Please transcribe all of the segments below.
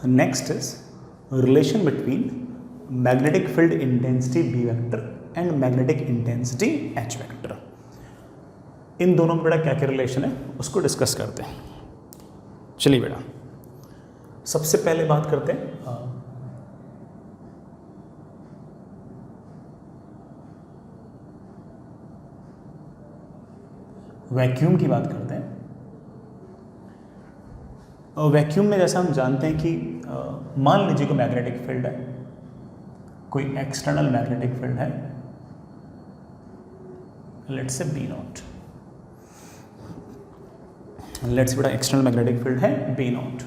Next is relation between magnetic field intensity B vector and magnetic intensity H vector. इन दोनों में बेटा क्या क्या रिलेशन है उसको डिस्कस करते हैं. चलिए बेटा सबसे पहले बात करते हैं वैक्यूम की बात करते हैं. वैक्यूम में जैसा हम जानते हैं कि मान लीजिए कोई मैग्नेटिक फील्ड है, कोई एक्सटर्नल मैग्नेटिक फील्ड है, let's say B naught. Let's बेटा एक्सटर्नल मैग्नेटिक फील्ड है बी नॉट.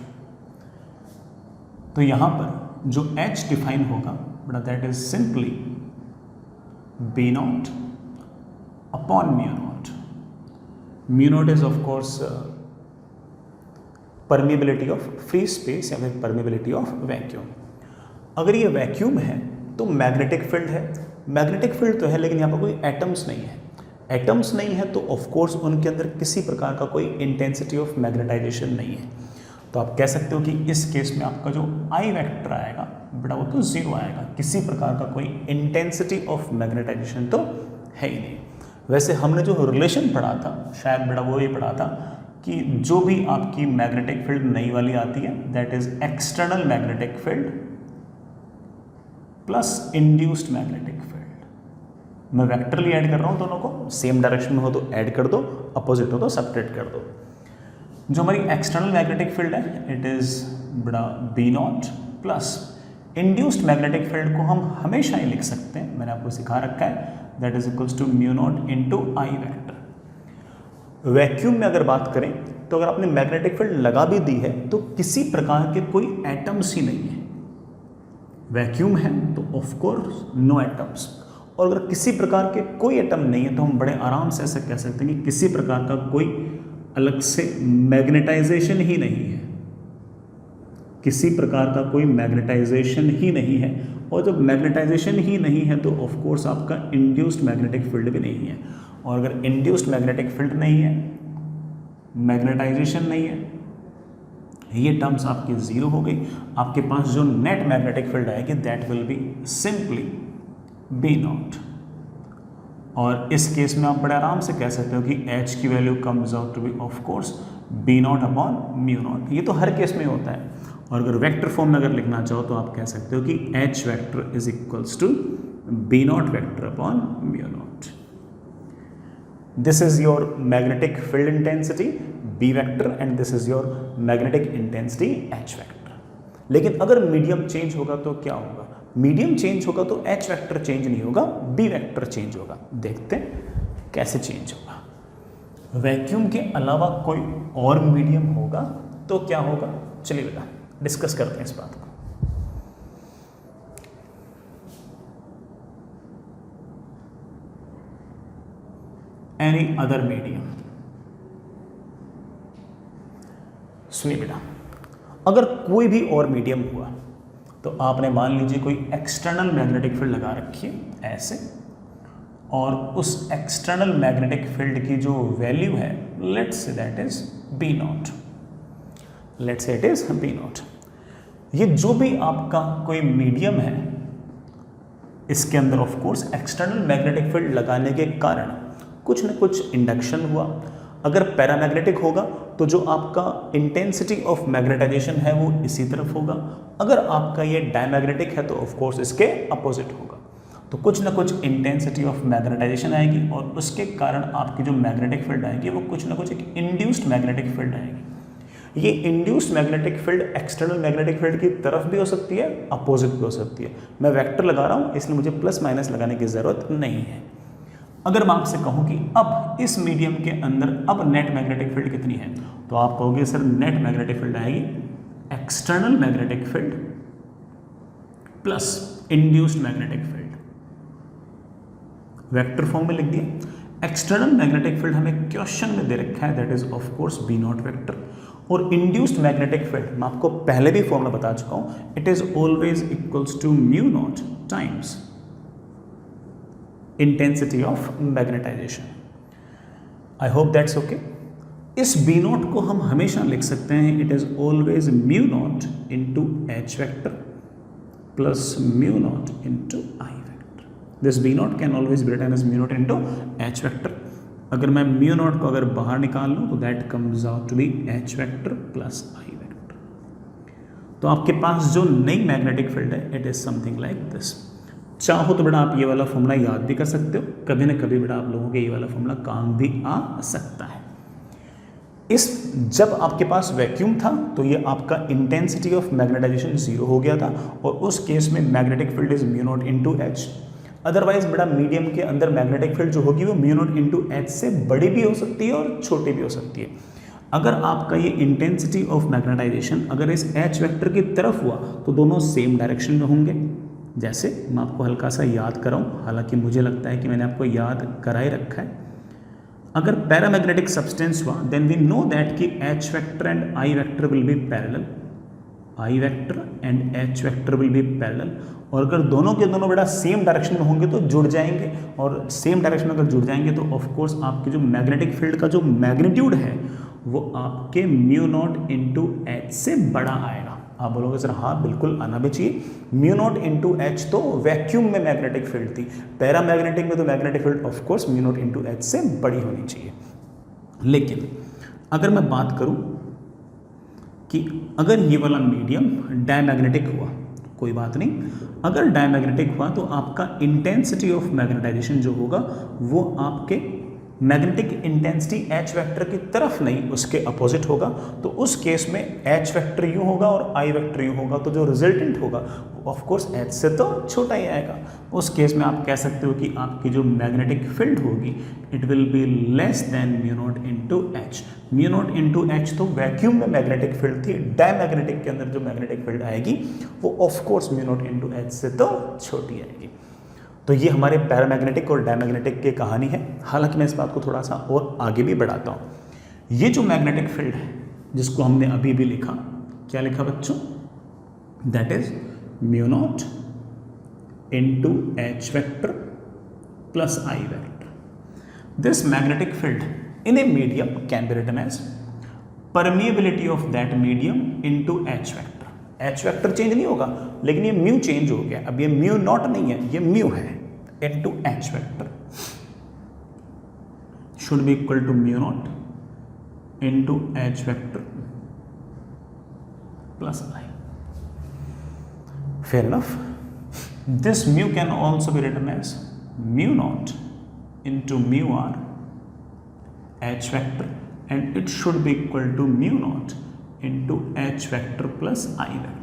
तो यहां पर जो H डिफाइन होगा बेटा that is simply B not upon mu naught. Mu not is of course permeability of free space या फिर परमिबिलिटी ऑफ वैक्यूम. अगर ये वैक्यूम है तो मैग्नेटिक फील्ड है. मैग्नेटिक फील्ड तो है लेकिन यहाँ पर कोई एटम्स नहीं है. एटम्स नहीं है तो ऑफ कोर्स उनके अंदर किसी प्रकार का कोई इंटेंसिटी ऑफ मैग्नेटाइजेशन नहीं है. तो आप कह सकते हो कि इस केस में आपका जो आई वेक्टर आएगा बेटा वो तो जीरो आएगा. किसी प्रकार का कोई इंटेंसिटी ऑफ मैग्नेटाइजेशन तो है ही नहीं. वैसे हमने जो रिलेशन पढ़ा था शायद बेटा वो ये पढ़ा था कि जो भी आपकी मैग्नेटिक फील्ड नई वाली आती है that is external magnetic field plus induced magnetic field. मैं वेक्टरली ऐड कर रहा हूं दोनों को, सेम डायरेक्शन में हो तो ऐड कर दो, अपोजिट हो तो सब्ट्रैक्ट कर दो. जो हमारी एक्सटर्नल मैग्नेटिक फील्ड है इट इज बड़ा B not plus induced magnetic field को हम हमेशा ही लिख सकते हैं, मैंने आपको सिखा रखा है, that is equals to mu not into I vector. Vacuum में अगर बात करें तो अगर आपने मैग्नेटिक फील्ड लगा भी दी है तो किसी प्रकार के कोई एटम्स ही नहीं है. वैक्यूम है तो ऑफ कोर्स नो एटम्स. और अगर किसी प्रकार के कोई एटम नहीं है तो हम बड़े आराम से ऐसा कह सकते हैं कि किसी प्रकार का कोई अलग से मैग्नेटाइजेशन ही नहीं है. किसी प्रकार का कोई मैग्नेटाइजेशन ही नहीं है. और जब मैग्नेटाइजेशन ही नहीं है तो ऑफ कोर्स आपका इंड्यूस्ड मैग्नेटिक फील्ड भी नहीं है. और अगर इंड्यूस्ड मैग्नेटिक फील्ड नहीं है, मैग्नेटाइजेशन नहीं है, ये टर्म्स आपकी जीरो हो गई. आपके पास जो नेट मैग्नेटिक फील्ड आएगी that will be simply B naught. और इस केस में आप बड़े आराम से कह सकते हो कि H की value comes out to be of course B not upon mu naught. ये तो हर केस में होता है. और अगर वेक्टर फॉर्म में अगर लिखना चाहो तो आप कह सकते हो कि H vector is equals to B naught vector upon mu naught. This is your magnetic field intensity B vector and this is your magnetic intensity H vector. लेकिन अगर मीडियम चेंज होगा तो क्या होगा? मीडियम चेंज होगा तो H vector change नहीं होगा, B वेक्टर चेंज होगा. देखते हैं कैसे चेंज होगा. वैक्यूम के अलावा कोई और मीडियम होगा तो क्या होगा? चलिए बेटा डिस्कस करते हैं इस बात को. Any other medium. सुनिए बेटा अगर कोई भी और मीडियम हुआ तो आपने मान लीजिए कोई एक्सटर्नल मैग्नेटिक फील्ड लगा रखी है ऐसे, और उस एक्सटर्नल मैग्नेटिक फील्ड की जो वैल्यू है let's say that is B naught. Let's say it is B naught. ये जो भी आपका कोई मीडियम है इसके अंदर of course external magnetic field लगाने के कारण कुछ न कुछ इंडक्शन हुआ. अगर पैरामैग्नेटिक होगा तो जो आपका इंटेंसिटी ऑफ मैग्नेटाइजेशन है वो इसी तरफ होगा. अगर आपका ये डायमैग्नेटिक है तो ऑफ कोर्स इसके अपोजिट होगा. तो कुछ न कुछ इंटेंसिटी ऑफ मैग्नेटाइजेशन आएगी और उसके कारण आपकी जो मैग्नेटिक फील्ड आएगी वो कुछ न कुछ एक इंड्यूस्ड मैग्नेटिक फील्ड आएगी. ये induced magnetic field external magnetic field की तरफ भी हो सकती है, अपोजिट भी हो सकती है. मैं वेक्टर लगा रहा हूँ इसलिए मुझे प्लस माइनस लगाने की जरूरत नहीं है. अगर मैं आपसे कहूं कि अब इस मीडियम के अंदर अब नेट मैग्नेटिक फील्ड कितनी है तो आप कहोगे सर नेट मैग्नेटिक फील्ड आएगी external magnetic field plus induced magnetic field. Vector form में लिख दिया. एक्सटर्नल मैग्नेटिक फील्ड हमें क्वेश्चन में दे रखा है that is of course B naught vector. और इंड्यूस्ड मैग्नेटिक फील्ड मैं आपको पहले भी फॉर्मूला बता चुका हूं, it is always equals to mu not times intensity of magnetization. I hope that's okay. इस बी नॉट को हम हमेशा लिख सकते हैं, it is always mu not into H vector plus mu not into I vector. This B naught can always be written as mu not into H vector. अगर मैं mu naught को अगर बाहर निकाल लूँ तो that comes out to be H vector plus I vector. तो आपके पास जो नई मैग्नेटिक फील्ड है it is something like this. चाहो तो बेटा आप ये वाला फॉर्मूला याद भी कर सकते हो, कभी ना कभी बेटा आप लोगों के ये वाला फॉर्मूला काम भी आ सकता है. जब आपके पास वैक्यूम था तो ये आपका इंटेंसिटी ऑफ मैग्नेटाइजेशन जीरो हो गया था और उस केस में magnetic field is mu not into H. Otherwise बड़ा मीडियम के अंदर मैग्नेटिक फील्ड जो होगी वो म्यू नॉट इंटू एच से बड़ी भी हो सकती है और छोटी भी हो सकती है. अगर आपका ये इंटेंसिटी ऑफ मैग्नेटाइजेशन अगर इस एच वेक्टर की तरफ हुआ तो दोनों सेम डायरेक्शन में होंगे. जैसे मैं आपको हल्का सा याद कराऊं, हालांकि मुझे लगता है कि मैंने आपको याद करा ही रखा है. अगर पैरामैग्नेटिक सब्सटेंस हुआ देन वी नो दैट कि H vector and I vector will be parallel, I vector and H vector will be parallel. और अगर दोनों के दोनों बेटा सेम डायरेक्शन में होंगे तो जुड़ जाएंगे, और सेम डायरेक्शन में अगर जुड़ जाएंगे तो ऑफ कोर्स आपकी जो मैग्नेटिक फील्ड का जो मैग्नीट्यूड है वो आपके म्यू नॉट इंटू एच से बड़ा आएगा. आप बोलोगे सर हाँ बिल्कुल आना भी चाहिए. म्यू नॉट इंटू एच तो वैक्यूम में मैग्नेटिक फील्ड थी, पैरामैग्नेटिक में तो magnetic field of course mu naught into H से बड़ी होनी चाहिए. लेकिन अगर मैं बात करूं कि अगर ये वाला मीडियम डायमैग्नेटिक हुआ, कोई बात नहीं, अगर डायमैग्नेटिक हुआ तो आपका इंटेंसिटी ऑफ मैग्नेटाइजेशन जो होगा वो आपके मैग्नेटिक इंटेंसिटी एच वेक्टर की तरफ नहीं उसके अपोजिट होगा. तो उस केस में एच वेक्टर यूँ होगा और आई वेक्टर यूँ होगा, तो जो रिजल्टेंट होगा ऑफ कोर्स एच से तो छोटा ही आएगा. उस केस में आप कह सकते हो कि आपकी जो मैग्नेटिक फील्ड होगी it will be less than mu naught into H. Mu naught into H तो वैक्यूम में मैग्नेटिक फील्ड थी, डायमैग्नेटिक के अंदर जो मैग्नेटिक फील्ड आएगी वो of course mu naught into H से तो छोटी आएगी. तो ये हमारे पैरामैग्नेटिक और डायमैग्नेटिक की कहानी है. हालांकि मैं इस बात को थोड़ा सा और आगे भी बढ़ाता हूँ. ये जो मैग्नेटिक फील्ड है जिसको हमने अभी भी लिखा, क्या लिखा बच्चों, that is mu not into H vector plus I vector. This magnetic field in a medium can be written as permeability of that medium into H vector. H vector change नहीं होगा लेकिन ये म्यू चेंज हो गया. अब ये mu naught नहीं है, ये म्यू है into H vector should be equal to mu not into H vector plus I. Fair enough. This mu can also be written as mu not into mu R H vector and it should be equal to mu not into H vector plus I vector.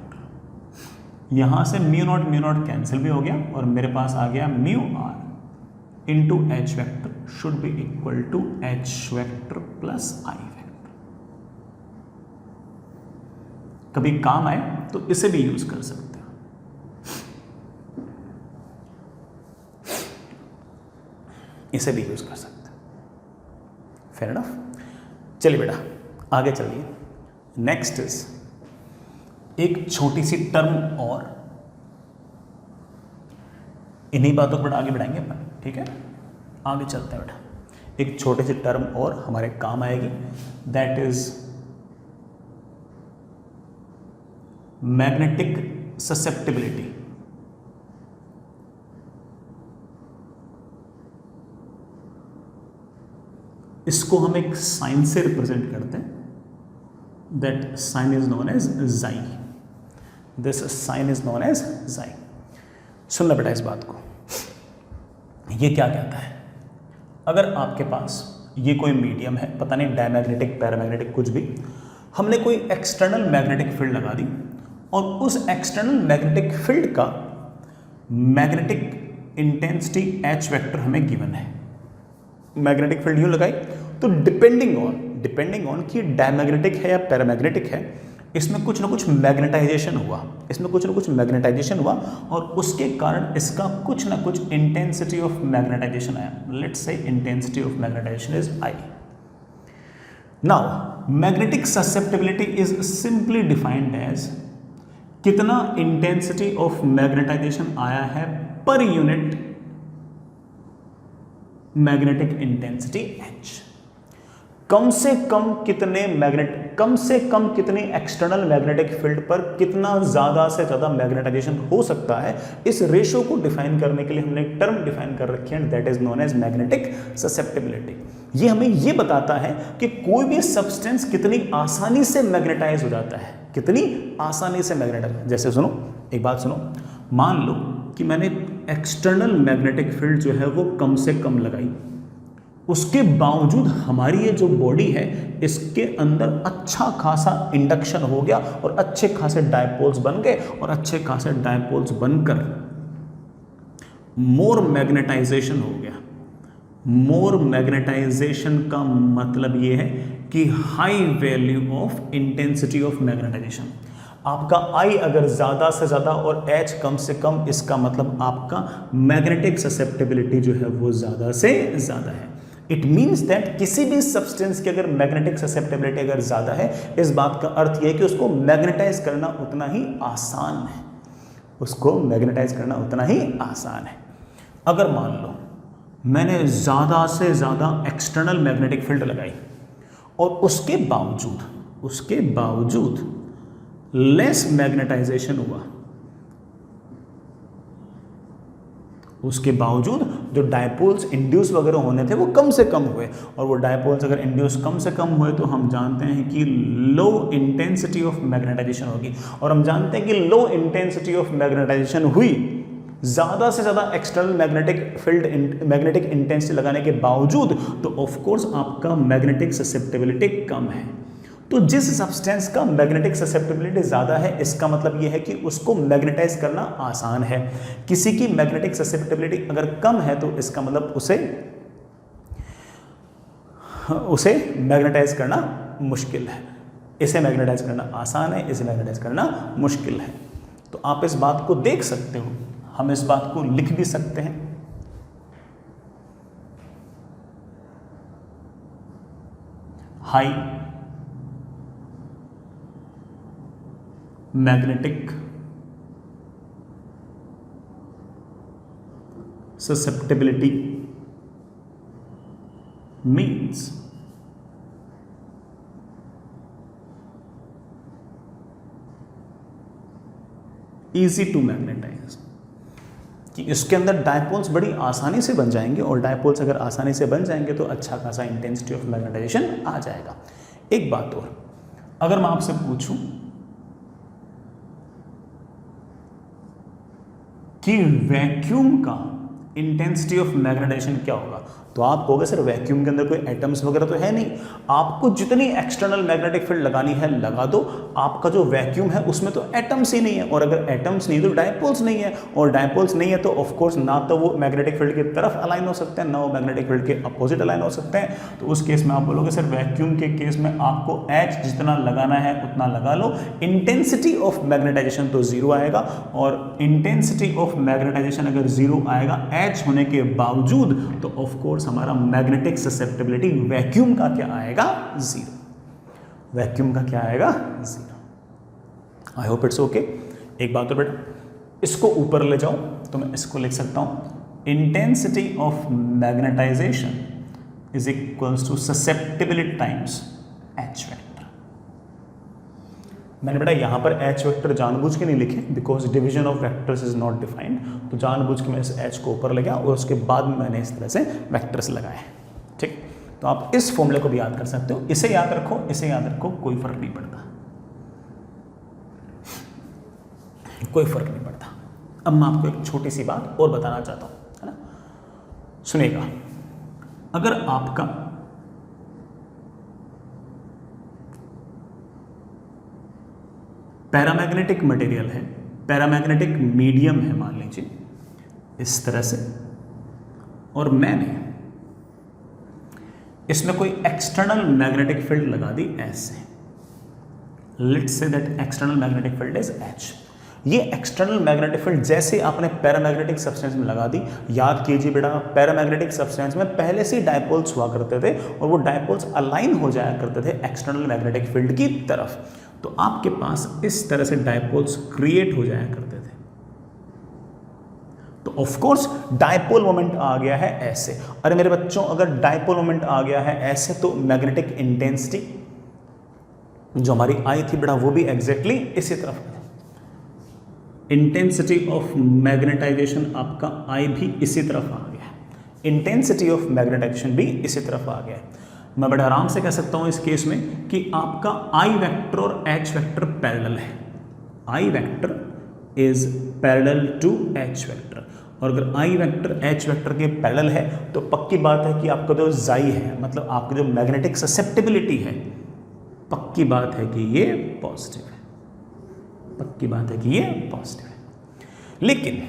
यहां से mu not cancel भी हो गया और मेरे पास आ गया mu R into H vector should be equal to H vector plus I vector. कभी काम आए तो इसे भी यूज कर सकते हो. इसे भी यूज कर सकते हो. Fair enough. चलिए बेटा आगे चलिए. नेक्स्ट इज एक छोटी सी टर्म और इन्हीं बातों पर आगे बढ़ाएंगे अपन. ठीक है, आगे चलते हैं बेटा. एक छोटी सी टर्म और हमारे काम आएगी, दैट इज मैग्नेटिक ससेप्टिबिलिटी. इसको हम एक साइन से रिप्रेजेंट करते हैं. That sign is known as xi. This sign is known as xi. सुनना बेटा इस बात को. ये क्या कहता है, अगर आपके पास ये कोई मीडियम है, पता नहीं डायमैग्नेटिक पैरामैग्नेटिक कुछ भी, हमने कोई एक्सटर्नल मैग्नेटिक फील्ड लगा दी और उस एक्सटर्नल मैग्नेटिक फील्ड का मैग्नेटिक इंटेंसिटी एच वेक्टर हमें गिवन है. मैग्नेटिक फील्ड यूँ लगाई तो डिपेंडिंग ऑन कि डायमैग्नेटिक है या पैरामैग्नेटिक है, इसमें कुछ ना कुछ मैग्नेटाइजेशन हुआ और उसके कारण इसका कुछ ना कुछ इंटेंसिटी ऑफ मैग्नेटाइजेशन आया. Let's say intensity of magnetization is I. Now magnetic susceptibility is simply defined as कितना इंटेंसिटी ऑफ मैग्नेटाइजेशन आया है per unit magnetic intensity H. कम से कम कितनी एक्सटर्नल मैग्नेटिक फील्ड पर कितना ज्यादा से ज्यादा मैग्नेटाइजेशन हो सकता है, इस रेशो को डिफाइन करने के लिए हमने एक टर्म डिफाइन कर रखी है, that is known as magnetic susceptibility. ये हमें ये बताता है कि कोई भी सब्सटेंस कितनी आसानी से मैग्नेटाइज हो जाता है, कितनी आसानी से मैग्नेटाइज। जैसे सुनो, एक बात सुनो, मान लो कि मैंने एक्सटर्नल मैग्नेटिक फील्ड जो है वो कम से कम लगाई, उसके बावजूद हमारी ये जो बॉडी है इसके अंदर अच्छा खासा इंडक्शन हो गया और अच्छे खासे डायपोल्स बन गए, और अच्छे खासे डायपोल्स बनकर मोर मैग्नेटाइजेशन हो गया। मोर मैग्नेटाइजेशन का मतलब ये है कि high value of intensity of magnetisation. आपका I अगर ज़्यादा से ज़्यादा और H कम से कम, इसका मतलब आपका मैग्नेटिक ससेप्टिबिलिटी जो है वो ज़्यादा से ज़्यादा है। इट मीन्स दैट किसी भी सब्सटेंस की अगर मैग्नेटिक ससेप्टिबिलिटी अगर ज़्यादा है, इस बात का अर्थ यह है कि उसको मैग्नेटाइज करना उतना ही आसान है, उसको मैग्नेटाइज करना उतना ही आसान है। अगर मान लो मैंने ज़्यादा से ज़्यादा एक्सटर्नल मैग्नेटिक फील्ड लगाई और उसके बावजूद लेस मैग्नेटाइजेशन हुआ, उसके बावजूद जो डायपोल्स इंड्यूस वगैरह होने थे वो कम से कम हुए, और वो डायपोल्स अगर इंड्यूस कम से कम हुए तो हम जानते हैं कि लो इंटेंसिटी ऑफ मैग्नेटाइजेशन होगी, और हम जानते हैं कि लो इंटेंसिटी ऑफ मैग्नेटाइजेशन हुई, ज़्यादा से ज़्यादा एक्सटर्नल मैग्नेटिक इंटेंसिटी लगाने के बावजूद, तो ऑफकोर्स आपका मैग्नेटिक ससेप्टिबिलिटी कम है। तो जिस सब्सटेंस का मैग्नेटिक ससेप्टिबिलिटी ज़्यादा है, इसका मतलब यह है कि उसको मैग्नेटाइज करना आसान है। किसी की मैग्नेटिक ससेप्टिबिलिटी अगर कम है तो इसका मतलब उसे मैग्नेटाइज करना मुश्किल है। इसे मैग्नेटाइज करना आसान है, इसे मैग्नेटाइज करना मुश्किल है। तो आप इस बात को देख सकते हो, हम इस बात को लिख भी सकते हैं। High magnetic susceptibility means easy to magnetize, कि इसके अंदर डायपोल्स बड़ी आसानी से बन जाएंगे, और डायपोल्स अगर आसानी से बन जाएंगे तो अच्छा खासा इंटेंसिटी ऑफ मैग्नेटाइजेशन आ जाएगा। एक बात और, अगर मैं आपसे पूछूं कि वैक्यूम का इंटेंसिटी ऑफ मैग्नेटाइजेशन क्या होगा, तो आप कहोगे सर वैक्यूम के अंदर कोई एटम्स वगैरह तो है नहीं, आपको जितनी एक्सटर्नल मैग्नेटिक फील्ड लगानी है लगा दो, आपका जो वैक्यूम है उसमें तो एटम्स ही नहीं है, और अगर एटम्स नहीं तो डायपोल्स नहीं है, और डायपोल्स नहीं है तो ऑफकोर्स ना तो वो मैग्नेटिक फील्ड की तरफ अलाइन हो सकते हैं, ना वो मैग्नेटिक फील्ड के अपोजिट अलाइन हो सकते हैं। तो उस केस में आप बोलोगे सर वैक्यूम के केस में आपको H जितना लगाना है उतना लगा लो, इंटेंसिटी ऑफ मैग्नेटाइजेशन तो जीरो आएगा, और इंटेंसिटी ऑफ मैग्नेटाइजेशन अगर जीरो आएगा H होने के बावजूद, तो ऑफकोर्स हमारा मैग्नेटिक ससेप्टिबिलिटी वैक्यूम का क्या आएगा, जीरो। वैक्यूम का क्या आएगा, zero. I hope it's okay. एक बात तो बेटा, इसको ऊपर ले जाओ तो मैं इसको लिख सकता हूं, intensity of magnetization is equals to susceptibility times H vector. मैंने बेटा यहाँ पर H वेक्टर जानबूझ के नहीं लिखे, because division of vectors is not defined, तो जानबूझ के मैं इस H को ऊपर ले गया और उसके बाद मैंने इस तरह से वेक्टर्स लगाए। ठीक, तो आप इस फॉर्मूले को भी याद कर सकते हो, इसे याद रखो, इसे याद रखो, कोई फर्क नहीं पड़ता, कोई फर्क नहीं पड़ता। अब मैं आपको एक छोटी सी बात और बताना चाहता हूं, है ना, सुनिएगा। अगर आपका पैरामैग्नेटिक मटेरियल है, पैरामैग्नेटिक मीडियम है मान लीजिए इस तरह से, और मैंने इसमें कोई एक्सटर्नल मैग्नेटिक फील्ड लगा दी ऐसे, let's say that external magnetic field is H। ये एक्सटर्नल मैग्नेटिक फील्ड जैसे आपने पैरामैग्नेटिक सब्सटेंस में लगा दी, याद कीजिए बेटा पैरामैग्नेटिक सब्सटेंस में पहले से डायपोल्स हुआ करते थे, और वो डायपोल्स अलाइन हो जाया करते थे एक्सटर्नल मैग्नेटिक फील्ड की तरफ, तो आपके पास इस तरह से डायपोल्स क्रिएट हो जाया करते थे। तो तो ऑफ कोर्स डायपोल मोमेंट आ गया है ऐसे। अरे मेरे बच्चों, अगर डायपोल मोमेंट आ गया है ऐसे तो मैग्नेटिक इंटेंसिटी जो हमारी आई थी बेटा वो भी एग्जैक्टली इसी तरफ है। इंटेंसिटी ऑफ मैग्नेटाइजेशन आपका आई भी इसी तरफ आ गया है, इंटेंसिटी ऑफ मैग्नेटाइजेशन भी इसी तरफ आ गया है। मैं बड़े आराम से कह सकता हूं इस केस में कि आपका आई वेक्टर और एच वेक्टर पैरेलल है। I vector is parallel to H vector, और अगर आई वेक्टर एच वेक्टर के पैरेलल है तो पक्की बात है कि आपका जो जाई है, मतलब आपकी जो मैग्नेटिक ससेप्टिबिलिटी है, पक्की बात है कि ये पॉजिटिव है, पक्की बात है कि ये पॉजिटिव है। लेकिन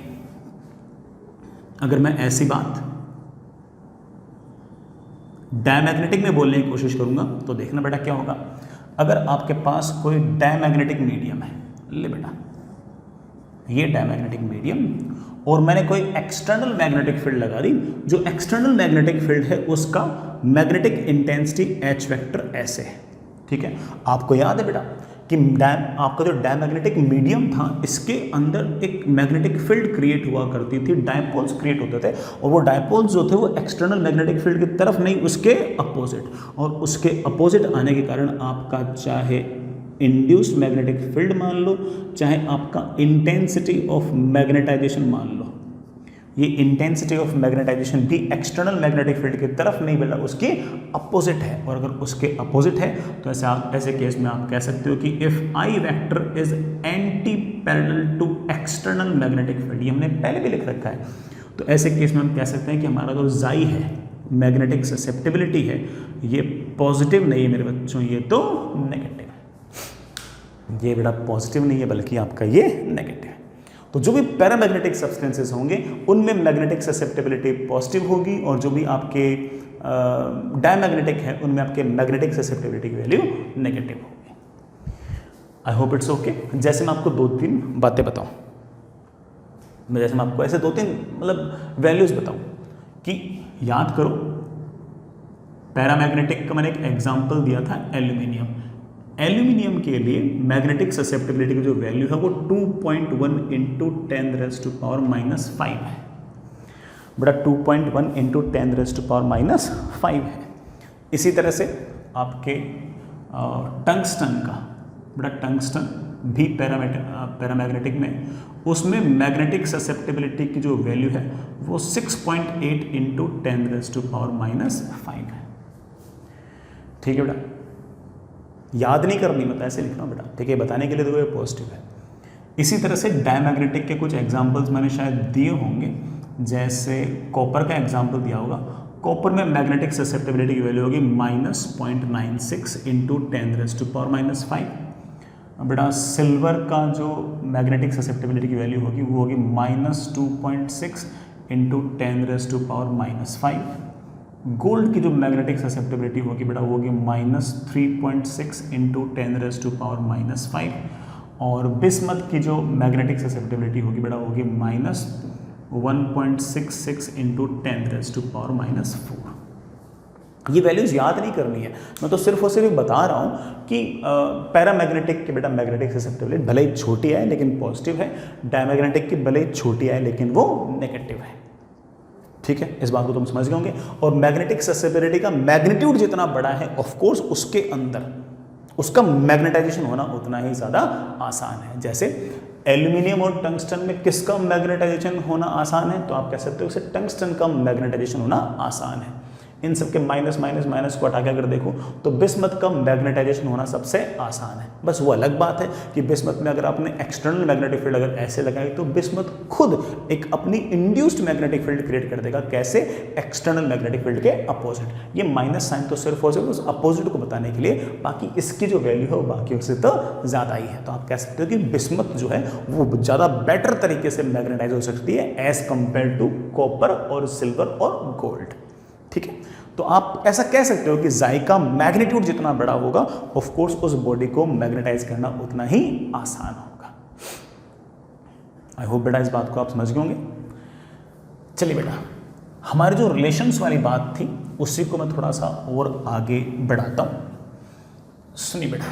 अगर मैं ऐसी बात डायमैग्नेटिक में बोलने की कोशिश करूंगा तो देखना बेटा क्या होगा। अगर आपके पास कोई डायमैग्नेटिक मीडियम है, ले बेटा ये डायमैग्नेटिक मीडियम, और मैंने कोई एक्सटर्नल मैग्नेटिक फील्ड लगा दी, जो एक्सटर्नल मैग्नेटिक फील्ड है उसका मैग्नेटिक इंटेंसिटी एच वेक्टर ऐसे है, ठीक है। आपको याद है बेटा कि आपका जो डायमैग्नेटिक मीडियम था इसके अंदर एक मैग्नेटिक फील्ड क्रिएट हुआ करती थी, डायपोल्स क्रिएट होते थे, और वो डायपोल्स जो थे वो एक्सटर्नल मैग्नेटिक फील्ड की तरफ नहीं, उसके अपोजिट, और उसके अपोजिट आने के कारण आपका चाहे इंड्यूस्ड मैग्नेटिक फील्ड मान लो, चाहे आपका इंटेंसिटी ऑफ मैग्नेटाइजेशन मान लो, ये इंटेंसिटी ऑफ मैग्नेटाइजेशन भी एक्सटर्नल मैग्नेटिक फील्ड की तरफ नहीं बल्कि उसके अपोजिट है। और अगर उसके अपोजिट है तो ऐसे केस में आप कह सकते हो कि if I vector is anti parallel to external magnetic field, ये हमने पहले भी लिख रखा है, तो ऐसे केस में हम कह सकते हैं कि हमारा जो जाई है, मैग्नेटिक ससेप्टिबिलिटी है, ये पॉजिटिव नहीं है मेरे बच्चों, ये तो नेगेटिव है। ये बेटा पॉजिटिव नहीं है बल्कि आपका ये नेगेटिव है। तो जो भी पैरामैग्नेटिक सब्सटेंसेस होंगे उनमें मैग्नेटिक ससेप्टिबिलिटी पॉजिटिव होगी, और जो भी आपके डायमैग्नेटिक है उनमें आपके मैग्नेटिक ससेप्टिबिलिटी की वैल्यू नेगेटिव होगी। आई होप इट्स ओके। जैसे मैं आपको 2-3 बातें बताऊं, जैसे मैं आपको ऐसे 2-3 मतलब वैल्यूज बताऊं कि याद करो, पैरामैग्नेटिक का मैंने एक एग्जाम्पल दिया था एल्यूमिनियम। एल्यूमिनियम के लिए मैग्नेटिक ससेप्टिबिलिटी की जो वैल्यू है वो 2.1 इंटू 10⁻⁻5 है बेटा, 2.1 इंटू 10⁻⁻5 है। इसी तरह से आपके टंगस्टन का बेटा, टंगस्टन भी पैरामैग्नेटिक में, उसमें मैग्नेटिक ससेप्टिबिलिटी की जो वैल्यू है वो 6.8 इंटू 10⁻⁻5 है। ठीक है बेटा, याद नहीं करनी, मतलब ऐसे लिखना बेटा, ठीक है, बताने के लिए देखो ये पॉजिटिव है। इसी तरह से डायमैग्नेटिक के कुछ एग्जांपल्स मैंने शायद दिए होंगे, जैसे कॉपर का एग्जांपल दिया होगा। कॉपर में मैग्नेटिक ससेप्टिबिलिटी की वैल्यू होगी -0.96 इंटू 10⁻⁻5। बेटा सिल्वर का जो मैग्नेटिक ससेप्टिबिलिटी की वैल्यू होगी वो होगी -2.6 इंटू 10⁻⁻5। गोल्ड की जो मैग्नेटिक ससेप्टिबिलिटी होगी बेटा वो होगी -3.6 इंटू 10⁻⁻5। और बिस्मथ की जो मैग्नेटिक ससेप्टिबिलिटी होगी बेटा वो होगी -1.66 इंटू 10⁻⁻4। ये वैल्यूज याद नहीं करनी है, मैं तो सिर्फ और सिर्फ बता रहा हूँ कि पैरामैग्नेटिक की बेटा मैग्नेटिक ससेप्टिबिलिटी भले ही छोटी है लेकिन पॉजिटिव है, डायमैग्नेटिक की भले ही छोटी है लेकिन वो नेगेटिव है। ठीक है, इस बात को तुम समझ गए होंगे। और मैग्नेटिक ससेप्टिबिलिटी का मैग्नीट्यूड जितना बड़ा है ऑफ कोर्स उसके अंदर उसका मैग्नेटाइजेशन होना उतना ही ज़्यादा आसान है। जैसे एल्यूमिनियम और टंगस्टन में किसका मैग्नेटाइजेशन होना आसान है, तो आप कह सकते हो कि टंगस्टन का मैग्नेटाइजेशन होना आसान है। इन सब के माइनस माइनस माइनस को हटा के अगर देखो तो बिस्मथ का मैग्नेटाइजेशन होना सबसे आसान है। बस वो अलग बात है कि बिस्मथ में अगर आपने एक्सटर्नल मैग्नेटिक फील्ड अगर ऐसे लगाई तो बिस्मथ खुद एक अपनी इंड्यूस्ड मैग्नेटिक फील्ड क्रिएट कर देगा। कैसे? एक्सटर्नल मैग्नेटिक फील्ड के अपोजिट। ये माइनस साइन तो सिर्फ और सिर्फ उस अपोजिट को बताने के लिए, बाकी इसकी जो वैल्यू है वो बाकी से तो ज़्यादा ही है। तो आप कह सकते हो कि बिस्मथ जो है वो ज़्यादा बेटर तरीके से मैग्नेटाइज हो सकती है एज कंपेयर टू कॉपर और सिल्वर और गोल्ड। ठीक है, तो आप ऐसा कह सकते हो कि जाई का मैग्नीट्यूड जितना बड़ा होगा ऑफ कोर्स उस बॉडी को मैग्नेटाइज करना उतना ही आसान होगा। आई होप बेटा इस बात को आप समझ गए होंगे। चलिए बेटा, हमारी जो रिलेशंस वाली बात थी उसी को मैं थोड़ा सा और आगे बढ़ाता हूं। सुनिए बेटा,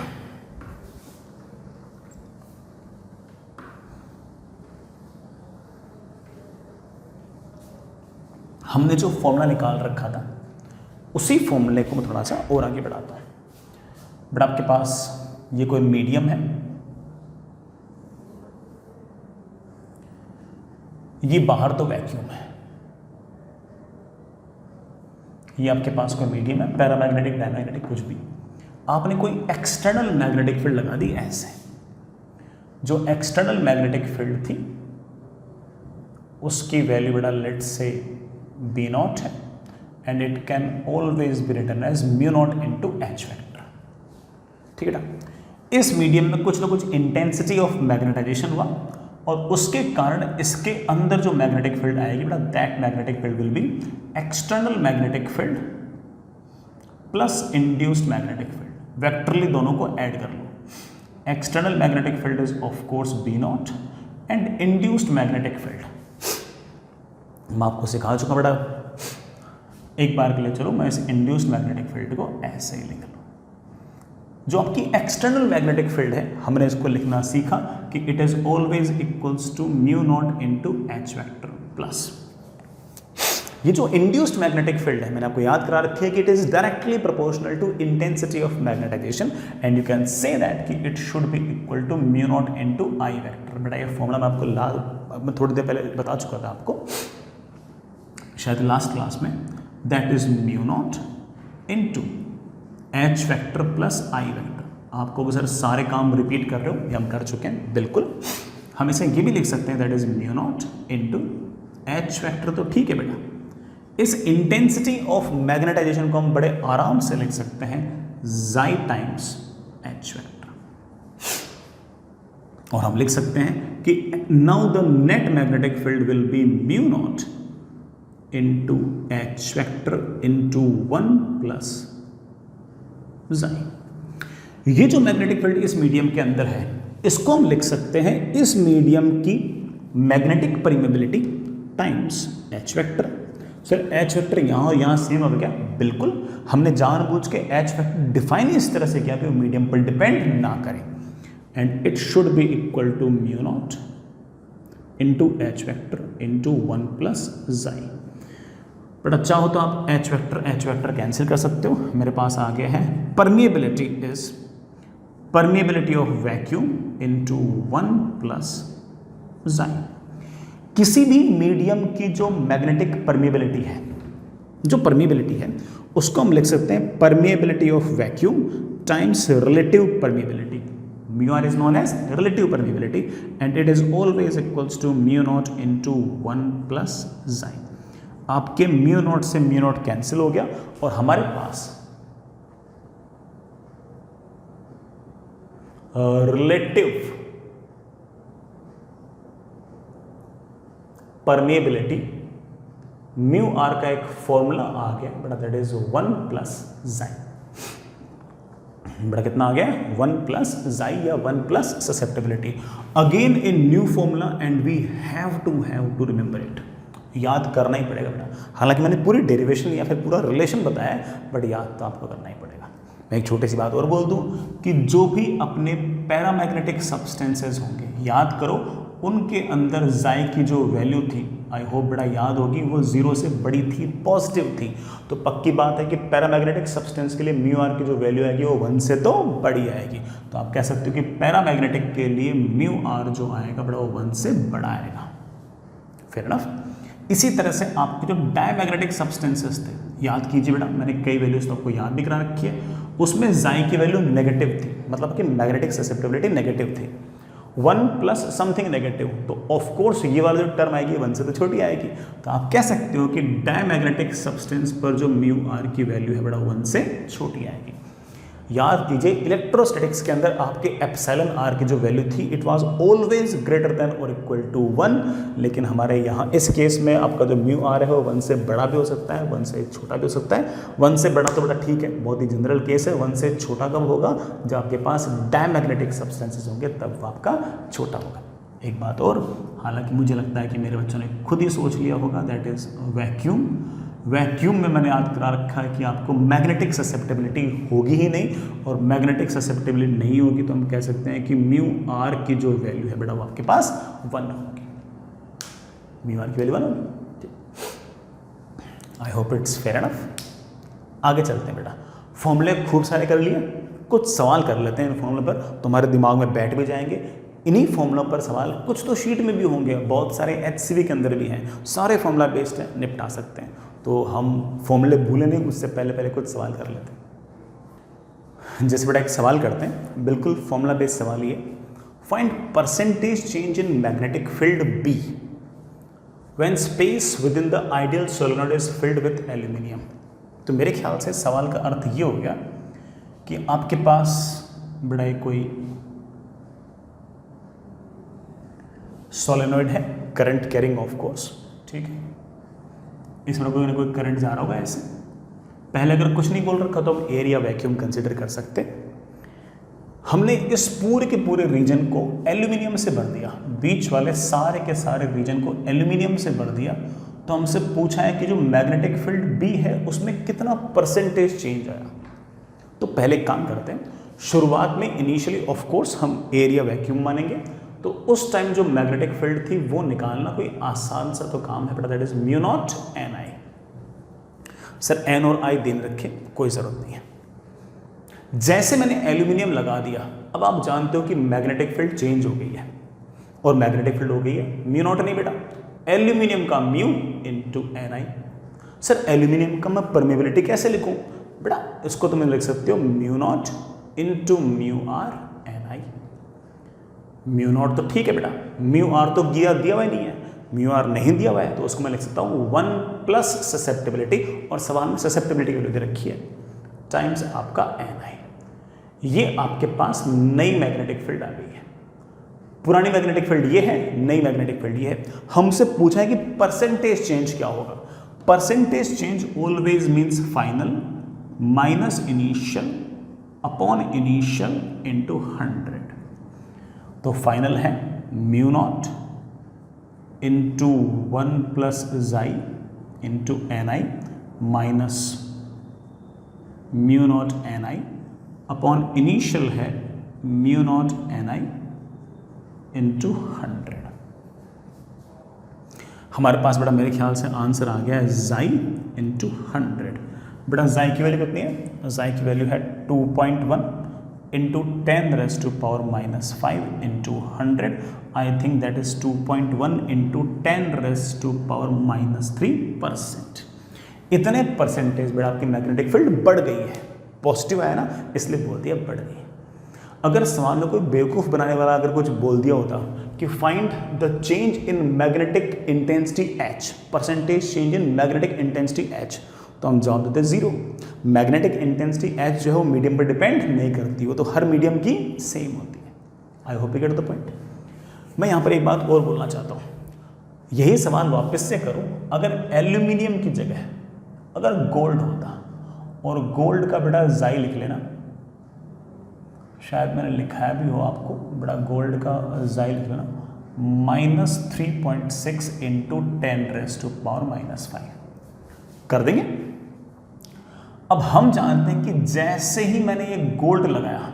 हमने जो फॉर्मूला निकाल रखा था उसी फॉर्मूले को मैं थोड़ा सा और आगे बढ़ाता हूँ। बट आपके पास ये कोई मीडियम है, ये बाहर तो वैक्यूम है, ये आपके पास कोई मीडियम है, पैरामैग्नेटिक डायमैग्नेटिक कुछ भी, आपने कोई एक्सटर्नल मैग्नेटिक फील्ड लगा दी ऐसे, जो एक्सटर्नल मैग्नेटिक फील्ड थी उसकी वैल्यू बड़ा लेट से बी नॉट है and it can always be written as mu not into H vector. ठीक है ना। इस मीडियम में कुछ ना कुछ इंटेंसिटी ऑफ मैग्नेटाइजेशन हुआ और उसके कारण इसके अंदर जो मैग्नेटिक फील्ड आएगी बेटा, that magnetic field will be external magnetic field plus induced magnetic field. Vectorly दोनों को ऐड कर लो। External magnetic field is of course B naught and induced magnetic field मैं आपको सिखा चुका बेटा, एक बार के लिए चलो मैं इस इंड्यूस्ड मैग्नेटिक फील्ड को ऐसे ही लिख लूँ। जो आपकी एक्सटर्नल मैग्नेटिक फील्ड है हमने इसको लिखना सीखा कि it is always equals to mu not into H vector plus. ये जो इंड्यूस्ड मैग्नेटिक फील्ड है मैंने आपको याद करा रखी है कि it is directly proportional to intensity of magnetisation and you can say that कि it should be equal to mu not into I vector. बेटा ये फॉर्मूला मैं आपको मैं थोड़ी देर पहले बता चुका था आपको, शायद लास्ट क्लास में, that is mu not into H vector plus I vector. आपको सर सारे काम रिपीट कर रहे हो, ये हम कर चुके हैं बिल्कुल। हम इसे ये भी लिख सकते हैं that is mu not into H vector, तो ठीक है बेटा। इस इंटेंसिटी ऑफ मैग्नेटाइजेशन को हम बड़े आराम से लिख सकते हैं जाई टाइम्स एच वेक्टर, और हम लिख सकते हैं कि now the net magnetic field will B mu naught into H vector into 1 plus जाई। ये जो मैग्नेटिक फील्ड इस मीडियम के अंदर है इसको हम लिख सकते हैं इस मीडियम की magnetic permeability times H vector. Sir H vector यहाँ और यहाँ सेम हो गया, बिल्कुल। हमने जानबूझ के एच वेक्टर डिफाइन इस तरह से किया कि वो मीडियम पर डिपेंड ना करें and it should be equal to mu not into H vector into 1 plus chi. But अच्छा हो तो आप एच वेक्टर कैंसिल कर सकते हो। मेरे पास आ गया है permeability is permeability of vacuum into 1 plus जाई। किसी भी मीडियम की जो मैग्नेटिक परमिएबिलिटी है, जो परमिएबिलिटी है उसको हम लिख सकते हैं permeability of vacuum times relative permeability. Mu R is known as relative permeability and it is always equals to mu not into 1 plus chi. आपके म्यू नॉट से म्यू नॉट कैंसिल हो गया और हमारे पास रिलेटिव परमेबिलिटी म्यू आर का एक formula आ गया बड़ा, दैट इज 1 प्लस जाई। बड़ा कितना आ गया 1 प्लस जाई या 1 plus susceptibility. Again a new formula and we have to remember it. याद करना ही पड़ेगा बेटा। हालांकि मैंने पूरी डेरिवेशन या फिर पूरा रिलेशन बताया है बट याद तो आपको करना ही पड़ेगा। मैं एक छोटी सी बात और बोल दूं कि जो भी अपने पैरामैग्नेटिक सब्सटेंसेस होंगे याद करो उनके अंदर जाई की जो वैल्यू थी, आई होप बड़ा याद होगी, वो 0 से बड़ी थी, पॉजिटिव थी। तो पक्की बात है कि पैरामैग्नेटिक सब्सटेंस के लिए म्यू आर की जो वैल्यू आएगी वो 1 से तो बड़ी आएगी। तो आप कह सकते हो कि पैरामैग्नेटिक के लिए म्यू आर जो आएगा बड़ा वो 1 से बड़ा आएगा। Fair enough. इसी तरह से आपके जो डायमैग्नेटिक सब्सटेंसेस थे याद कीजिए बेटा, मैंने कई वैल्यूज तो आपको याद भी करा रखी है। उसमें जाई की वैल्यू नेगेटिव थी, मतलब कि मैग्नेटिक ससेप्टेबिलिटी नेगेटिव थी, 1 प्लस समथिंग नेगेटिव। तो ऑफ कोर्स ये वाला जो टर्म आएगी 1 से तो छोटी आएगी। तो आप कह सकते हो कि डायमैग्नेटिक सब्सटेंस पर जो म्यू आर की वैल्यू है बड़ा 1 से छोटी आएगी। याद कीजिए इलेक्ट्रोस्टैटिक्स के अंदर आपके एप्सिलॉन आर की जो वैल्यू थी it was always greater than और इक्वल टू 1, लेकिन हमारे यहाँ इस केस में आपका जो म्यू आर है वो 1 से बड़ा भी हो सकता है, 1 से छोटा भी हो सकता है। 1 से बड़ा तो बड़ा ठीक है, बहुत ही जनरल केस है। 1 से छोटा कब होगा, जब आपके पास डायमैग्नेटिक सब्सटेंसेस होंगे तब वो आपका छोटा होगा। एक बात और, हालांकि मुझे लगता है कि मेरे बच्चों ने खुद ही सोच लिया होगा, दैट इज वैक्यूम। वैक्यूम में मैंने याद करा रखा है कि आपको मैग्नेटिक ससेप्टेबिलिटी होगी ही नहीं, और मैग्नेटिक ससेप्टेबिलिटी नहीं होगी तो हम कह सकते हैं कि म्यू आर की जो वैल्यू है बेटा वो आपके पास 1 होगी। म्यू आर की वैल्यू 1 होगी। आई होप इट्स फेयर एनफ। आगे चलते हैं बेटा, फॉर्मूले खूब सारे कर लिए, कुछ सवाल कर लेते हैं इन फॉर्मूले पर, तुम्हारे दिमाग में बैठ भी जाएंगे। इन्हीं फॉर्मूलों पर सवाल कुछ तो शीट में भी होंगे, बहुत सारे HCV के अंदर भी हैं, सारे फॉर्मूला बेस्ड हैं, निपटा सकते हैं। तो हम फॉर्मूले भूले नहीं, उससे पहले कुछ सवाल कर लेते हैं। जैसे बेटा एक सवाल करते हैं, बिल्कुल फॉर्मूला बेस्ड सवाल ये, find percentage change in magnetic field B when space with in the ideal solenoid is filled with aluminium. तो मेरे ख्याल से सवाल का अर्थ ये हो गया कि आपके पास बड़ा कोई सोलेनॉइड है, करंट कैरिंग ऑफ कोर्स, ठीक है, इसमें कोई ना कोई करंट जा रहा होगा ऐसे। पहले अगर कुछ नहीं बोल रखा तो हम एयर या वैक्यूम कंसिडर कर सकते। हमने इस पूरे के पूरे रीजन को एल्यूमिनियम से भर दिया, बीच वाले सारे के सारे रीजन को एल्यूमिनियम से भर दिया। तो हमसे पूछा है कि जो मैग्नेटिक फील्ड B है उसमें कितना परसेंटेज चेंज आया। तो पहले काम करते हैं, शुरुआत में इनिशियली ऑफ कोर्स हम एयर या वैक्यूम मानेंगे। तो उस टाइम जो मैग्नेटिक फील्ड थी वो निकालना कोई आसान सा तो काम है बेटा, that is mu not N I. Sir N और आई दिन रखे, कोई जरूरत नहीं है। जैसे मैंने एल्यूमिनियम लगा दिया, अब आप जानते हो कि मैग्नेटिक फील्ड चेंज हो गई है, और मैग्नेटिक फील्ड हो गई है म्यू नॉट नहीं बेटा, एल्यूमिनियम का mu into N I. Sir aluminium का मैं परमेबिलिटी कैसे लिखूं बेटा, इसको तुम लिख सकते हो mu not into mu R N I. Mu not तो ठीक है बेटा, म्यू आर तो दिया हुआ ही नहीं है, म्यू आर नहीं दिया हुआ है, तो उसको मैं लिख सकता हूँ 1 प्लस ससेप्टिबिलिटी, और सवाल में ससेप्टिबिलिटी की वैल्यू दे रखी है, टाइम्स आपका एन आई। ये आपके पास नई मैग्नेटिक फील्ड आ गई है। पुरानी मैग्नेटिक फील्ड ये है, नई मैग्नेटिक फील्ड ये है। हमसे पूछा है कि परसेंटेज चेंज क्या होगा। Percentage change always means final minus initial upon initial into 100। तो फाइनल है mu not into 1 plus chi into N I minus mu not N I upon initial है mu not N I into 100। हमारे पास बेटा मेरे ख्याल से answer आ गया है जाई इंटू 100। बेटा जाई की वैल्यू कितनी है, जाई की वैल्यू है 2.1 into 10⁻⁻5 into 100। I think that is 2.1 into 10⁻⁻3%। इतने परसेंटेज बेटा आपकी मैग्नेटिक फील्ड बढ़ गई है, पॉजिटिव आया ना इसलिए बोल दिया बढ़ गई। अगर सवाल में कोई बेवकूफ़ बनाने वाला अगर कुछ बोल दिया होता कि find the change in magnetic intensity H, percentage change in magnetic intensity H, तो हम जवाब देते 0। मैग्नेटिक इंटेंसिटी H जो है वो मीडियम पर डिपेंड नहीं करती, वो तो हर मीडियम की सेम होती है। I hope you get the point. मैं यहाँ पर एक बात और बोलना चाहता हूँ, यही सवाल वापस से करूँ, अगर एल्यूमिनियम की जगह अगर गोल्ड होता, और गोल्ड का बेटा जाई लिख लेना, शायद मैंने लिखाया भी हो आपको, बड़ा गोल्ड का जाई लिख लेना -3.6 इंटू 10⁻⁻5 कर देंगे। अब हम जानते हैं कि जैसे ही मैंने ये गोल्ड लगाया,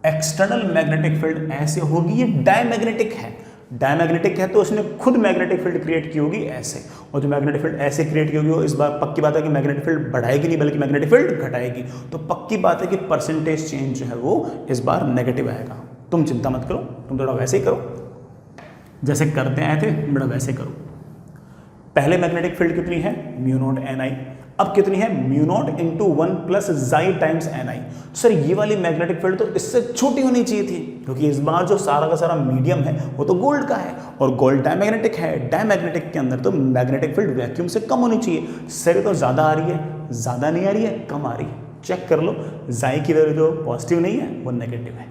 एक्सटर्नल मैग्नेटिक फील्ड ऐसे होगी, ये डायमैग्नेटिक है, डायमैग्नेटिक है तो उसने खुद मैग्नेटिक फील्ड क्रिएट की होगी ऐसे, और जो मैग्नेटिक फील्ड ऐसे क्रिएट की होगी वो इस बार पक्की बात है कि मैग्नेटिक फील्ड बढ़ाएगी नहीं बल्कि मैग्नेटिक फील्ड घटाएगी। तो पक्की बात है कि परसेंटेज चेंज जो है वो इस बार नेगेटिव आएगा। तुम चिंता मत करो, तुम थोड़ा वैसे ही करो जैसे करते आए थे, बड़ा वैसे करो। पहले मैग्नेटिक फील्ड कितनी है, म्यू नॉट एन आई, अब कितनी है म्यू नॉट इंटू 1 प्लस जाई टाइम्स एन आई। सर ये वाली मैग्नेटिक फील्ड तो इससे छोटी होनी चाहिए थी, क्योंकि इस बार जो सारा का सारा मीडियम है वो तो गोल्ड का है, और गोल्ड डायमैग्नेटिक है, डायमैग्नेटिक के अंदर तो मैग्नेटिक फील्ड वैक्यूम से कम होनी चाहिए। सर तो ज़्यादा आ रही है, ज़्यादा नहीं आ रही है, कम आ रही है, चेक कर लो। जाई की वैल्यू जो पॉजिटिव नहीं है वो नेगेटिव है,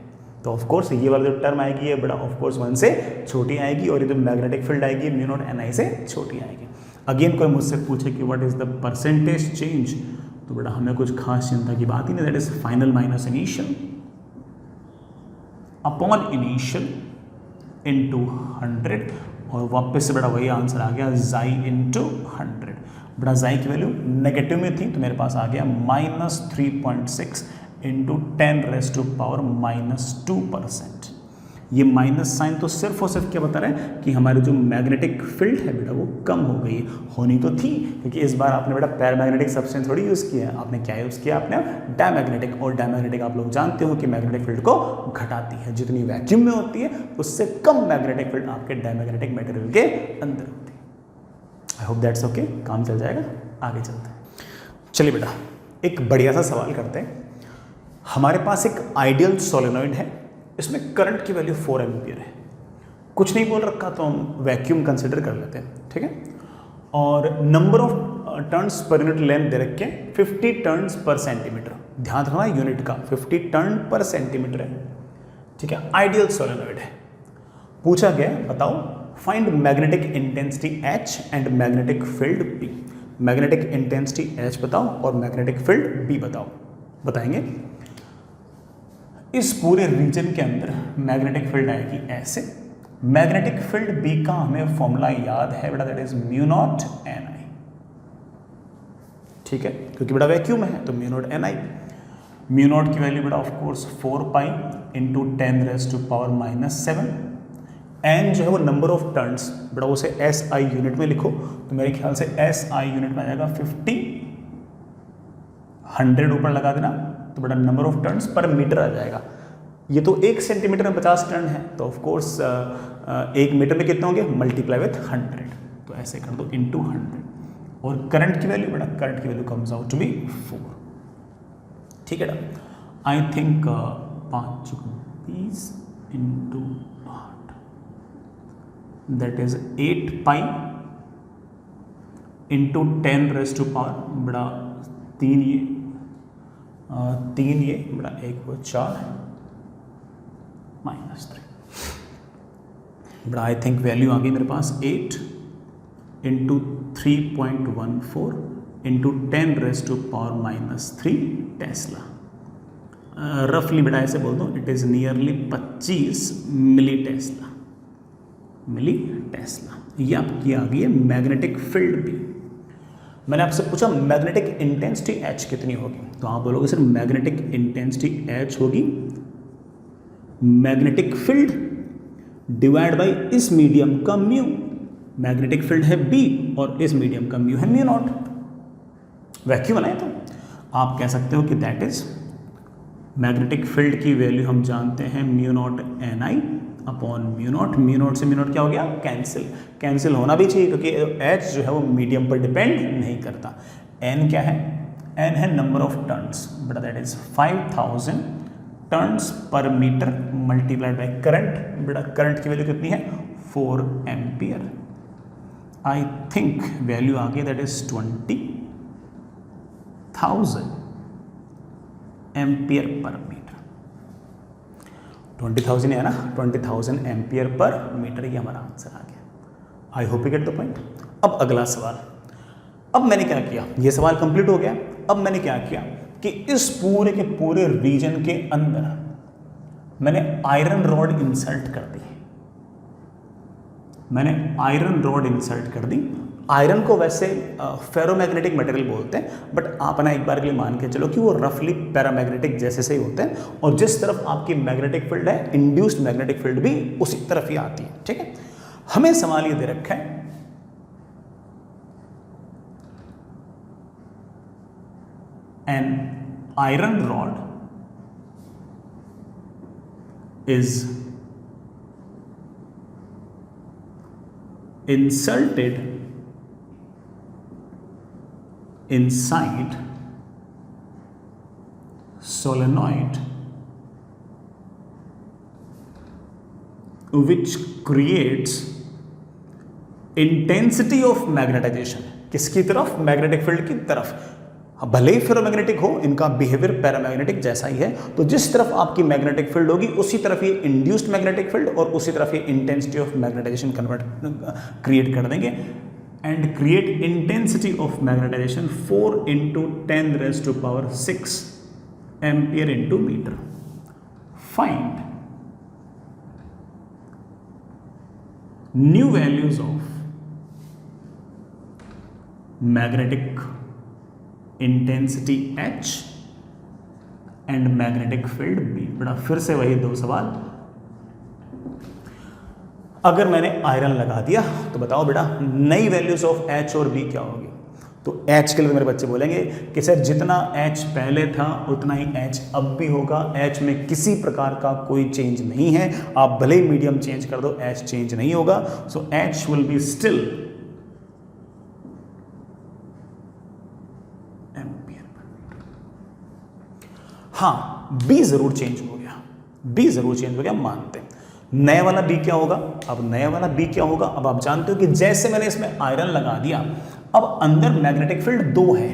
तो ऑफकोर्स ये वाला जो टर्म आएगी ये बड़ा ऑफकोर्स 1 से छोटी आएगी, और ये जो मैग्नेटिक फील्ड आएगी म्यू नॉट एन आई से छोटी आएगी। अगेन कोई मुझसे पूछे कि what is the percentage change, तो बेटा हमें कुछ खास चिंता की बात ही नहीं, that is final minus initial upon initial into 100, और वापस से बेटा वही आंसर आ गया जाई इंटू 100। बेटा जाई की वैल्यू नेगेटिव में थी तो मेरे पास आ गया -3.6 इंटू 10⁻⁻2%। ये माइनस साइन तो सिर्फ और सिर्फ क्या बता रहा है कि हमारी जो मैग्नेटिक फील्ड है बेटा वो कम हो गई है। होनी तो थी, क्योंकि इस बार आपने बेटा पैरामैग्नेटिक सब्सटेंस थोड़ी यूज़ किया है, आपने क्या यूज़ किया, आपने डायमैग्नेटिक। और डायमैग्नेटिक आप लोग जानते हो कि मैग्नेटिक फील्ड को घटाती है, जितनी वैक्यूम में होती है उससे कम मैग्नेटिक फील्ड आपके डायमैग्नेटिक मटेरियल के अंदर होती है। आई होप दैट्स ओके, काम चल जाएगा, आगे चलते हैं। चलिए बेटा एक बढ़िया सा सवाल करते हैं। हमारे पास एक आइडियल सोलेनॉइड है, इसमें करंट की वैल्यू 4 एम्पियर है, कुछ नहीं बोल रखा तो हम वैक्यूम कंसिडर कर लेते हैं, ठीक है। और number of turns per unit length दे रखे 50 टर्न्स पर सेंटीमीटर, ध्यान रखना यूनिट का 50 टर्न पर सेंटीमीटर है, ठीक है। आइडियल सोलेनॉइड है। पूछा गया बताओ find magnetic intensity H and magnetic field B। Magnetic intensity H बताओ और मैग्नेटिक फील्ड B बताओ। बताएंगे इस पूरे रीजन के अंदर मैग्नेटिक फील्ड आएगी ऐसे। मैग्नेटिक फील्ड B का हमें फॉर्मूला याद है बेटा, that is mu not NI, ठीक है, क्योंकि बेटा वैक्यूम है तो mu not NI। Mu not की वैल्यू बेटा of course 4 pi into 10⁻⁻⁷। N जो है वो नंबर ऑफ टर्न्स, बेटा उसे SI यूनिट में लिखो तो मेरे ख्याल से SI यूनिट में आ जाएगा 50, 100 ऊपर लगा देना तो बेटा number of turns per metre आ जाएगा। ये तो 1 सेंटीमीटर में 50 टर्न है तो ऑफ कोर्स 1 मीटर में कितने होंगे, मल्टीप्लाई विथ 100, तो ऐसे कर दो इंटू 100। और करंट की वैल्यू बेटा, करंट की value comes out to be 4, ठीक है बेटा। I think 5 20 into 8 that is 8 pi into 10⁻⁴ बेटा 3 ये बड़ा 1 वो 4 -3 बड़ा। आई थिंक वैल्यू आ गई मेरे पास 8 इंटू 3.14 इंटू 10⁻⁻³ टेस्ला। रफली बेटा ऐसे बोल दो, it is nearly 25 milli tesla. ये आपकी आ गई है मैग्नेटिक फील्ड भी। मैंने आपसे पूछा मैग्नेटिक इंटेंसिटी H कितनी होगी, तो आप बोलोगे सर मैग्नेटिक इंटेंसिटी H होगी मैग्नेटिक फील्ड डिवाइड बाय इस मीडियम का म्यू। मैग्नेटिक फील्ड है B और इस मीडियम का म्यू है म्यू नॉट। वैक्यूम बनाए तो आप कह सकते हो कि दैट इज मैग्नेटिक फील्ड की वैल्यू हम जानते हैं mu not NI upon mu naught. Mu not से म्यू नॉट क्या हो गया, कैंसिल होना भी चाहिए क्योंकि H जो है वो मीडियम पर डिपेंड नहीं करता। N क्या है, N है नंबर ऑफ टर्न्स बेटा, that is 5000 turns per metre multiplied by current. बेटा करंट की वैल्यू कितनी है, 4 एम्पियर। आई थिंक वैल्यू आ गई that is 20,000 ampere per metre. 20,000 है ना, 20,000 एम्पियर पर मीटर, ये हमारा आंसर आ गया। आई hope you get the point. अब अगला सवाल। अब मैंने क्या किया, ये सवाल कंप्लीट हो गया। अब मैंने क्या किया कि इस पूरे के पूरे रीजन के अंदर मैंने आयरन रॉड इंसर्ट कर दी। आयरन को वैसे फेरोमैग्नेटिक मटेरियल बोलते हैं, बट आप ना एक बार के लिए मान के चलो कि वो रफली पैरामैग्नेटिक जैसे से ही होते हैं, और जिस तरफ आपकी मैग्नेटिक फील्ड है इंड्यूस्ड मैग्नेटिक फील्ड भी उसी तरफ ही आती है, ठीक है। हमें सवाल ये दे रखा है an iron rod is inserted inside solenoid which creates intensity of magnetization। किसकी तरफ, मैग्नेटिक फील्ड की तरफ। भले ही फेरोमैग्नेटिक हो, इनका बिहेवियर पैरामैग्नेटिक जैसा ही है, तो जिस तरफ आपकी मैग्नेटिक फील्ड होगी उसी तरफ ये इंड्यूस्ड मैग्नेटिक फील्ड और उसी तरफ ये इंटेंसिटी ऑफ मैग्नेटाइजेशन क्रिएट कर देंगे। And create intensity of magnetization 4 × 10⁻⁶ ampere into metre. Find new values of magnetic intensity H and magnetic field B। बड़ा फिर से वही दो सवाल, अगर मैंने आयरन लगा दिया तो बताओ बेटा नई वैल्यूज ऑफ H और B क्या होगी। तो H के लिए तो मेरे बच्चे बोलेंगे कि सर जितना H पहले था उतना ही H अब भी होगा, H में किसी प्रकार का कोई चेंज नहीं है, आप भले ही मीडियम चेंज कर दो H चेंज नहीं होगा। सो H will be still ampere. हाँ B जरूर चेंज हो गया, B जरूर चेंज हो गया, मानते हैं। नया वाला B क्या होगा, अब नया वाला B क्या होगा, अब आप जानते हो कि जैसे मैंने इसमें आयरन लगा दिया, अब अंदर मैग्नेटिक फील्ड दो है,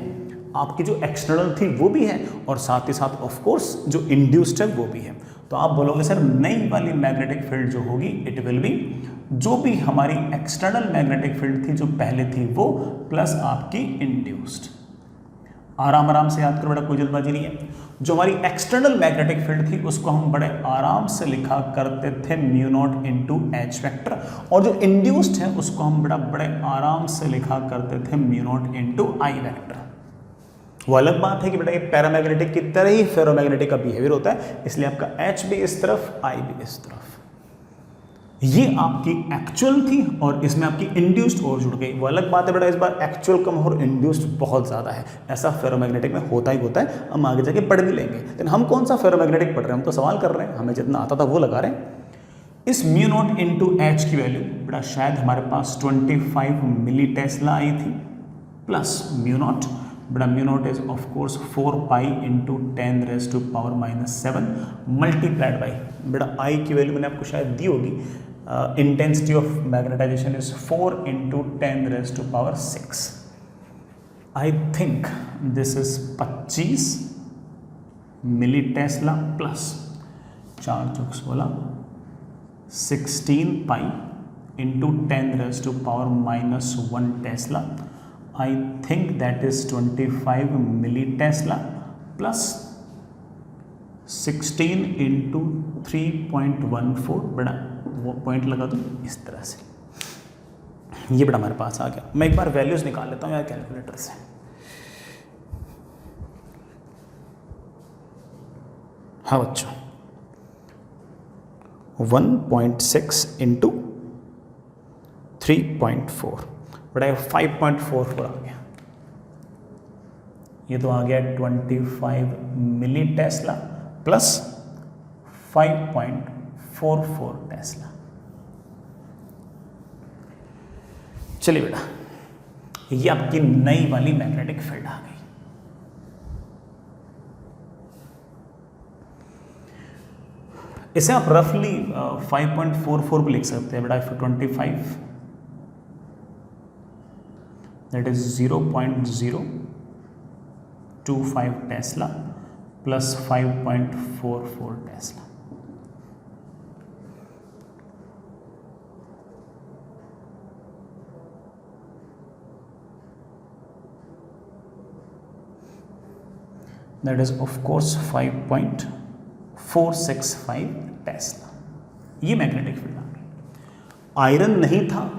आपकी जो एक्सटर्नल थी वो भी है और साथ ही साथ ऑफ कोर्स जो इंड्यूस्ड है वो भी है। तो आप बोलोगे सर नई वाली मैग्नेटिक फील्ड जो होगी इट विल बी जो भी हमारी एक्सटर्नल मैग्नेटिक फील्ड थी जो पहले थी वो प्लस आपकी इंड्यूस्ड। आराम आराम से याद करो बेटा, कोई जल्दबाजी नहीं है। जो हमारी एक्सटर्नल मैग्नेटिक फील्ड थी उसको हम बड़े आराम से लिखा करते थे mu naught into H vector, और जो इंड्यूस्ड है उसको हम बड़े आराम से लिखा करते थे mu naught into I vector. वो अलग बात है कि बेटा ये पैरामैग्नेटिक की तरह ही फेरोमैग्नेटिक का बिहेवियर होता है, इसलिए आपका एच भी इस तरफ आई भी इस तरफ। ये आपकी एक्चुअल थी और इसमें आपकी इंड्यूस्ड और जुड़ गई। वो अलग बात है बेटा, इस बार एक्चुअल कम और इंड्यूस्ड बहुत ज़्यादा है, ऐसा फेरोमैग्नेटिक में होता ही होता है, हम आगे जाके पढ़ भी लेंगे। लेकिन हम कौन सा फेरोमैग्नेटिक पढ़ रहे हैं, हम तो सवाल कर रहे हैं, हमें जितना आता था वो लगा रहे हैं। इस म्यू नॉट इंटू एच की वैल्यू बेटा शायद हमारे पास 25 मिली टेस्ला आई थी, प्लस म्यू नॉट बेटा mu not is of course 4 pi into 10⁻⁻7 multiplied by बेटा आई की वैल्यू मैंने आपको शायद दी होगी, intensity of magnetization is 4 into 10⁻6। I think this is 25 milli tesla plus 4 चौक 16 16 pi into 10⁻⁻1 tesla. I think that is 25 milli Tesla plus 16 into 3.14 बड़ा वो पॉइंट लगा दो इस तरह से, ये बड़ा हमारे पास आ गया। मैं एक बार वैल्यूज निकाल लेता हूँ यार कैलकुलेटर से। हाँ बच्चों 1.6 इंटू 3.4 बड़ा 5.44 आ गया, ये तो आ गया 25 मिली टेस्ला प्लस 5.44 टेस्ला। चलिए बेटा ये आपकी नई वाली मैग्नेटिक फील्ड आ गई। इसे आप रफली 5.44 भी लिख सकते हैं बेटा, 25 that is 0.025 Tesla plus 5.44 Tesla. That is of course 5.465 Tesla. ये मैग्नेटिक फील्ड आ गई। आयरन नहीं था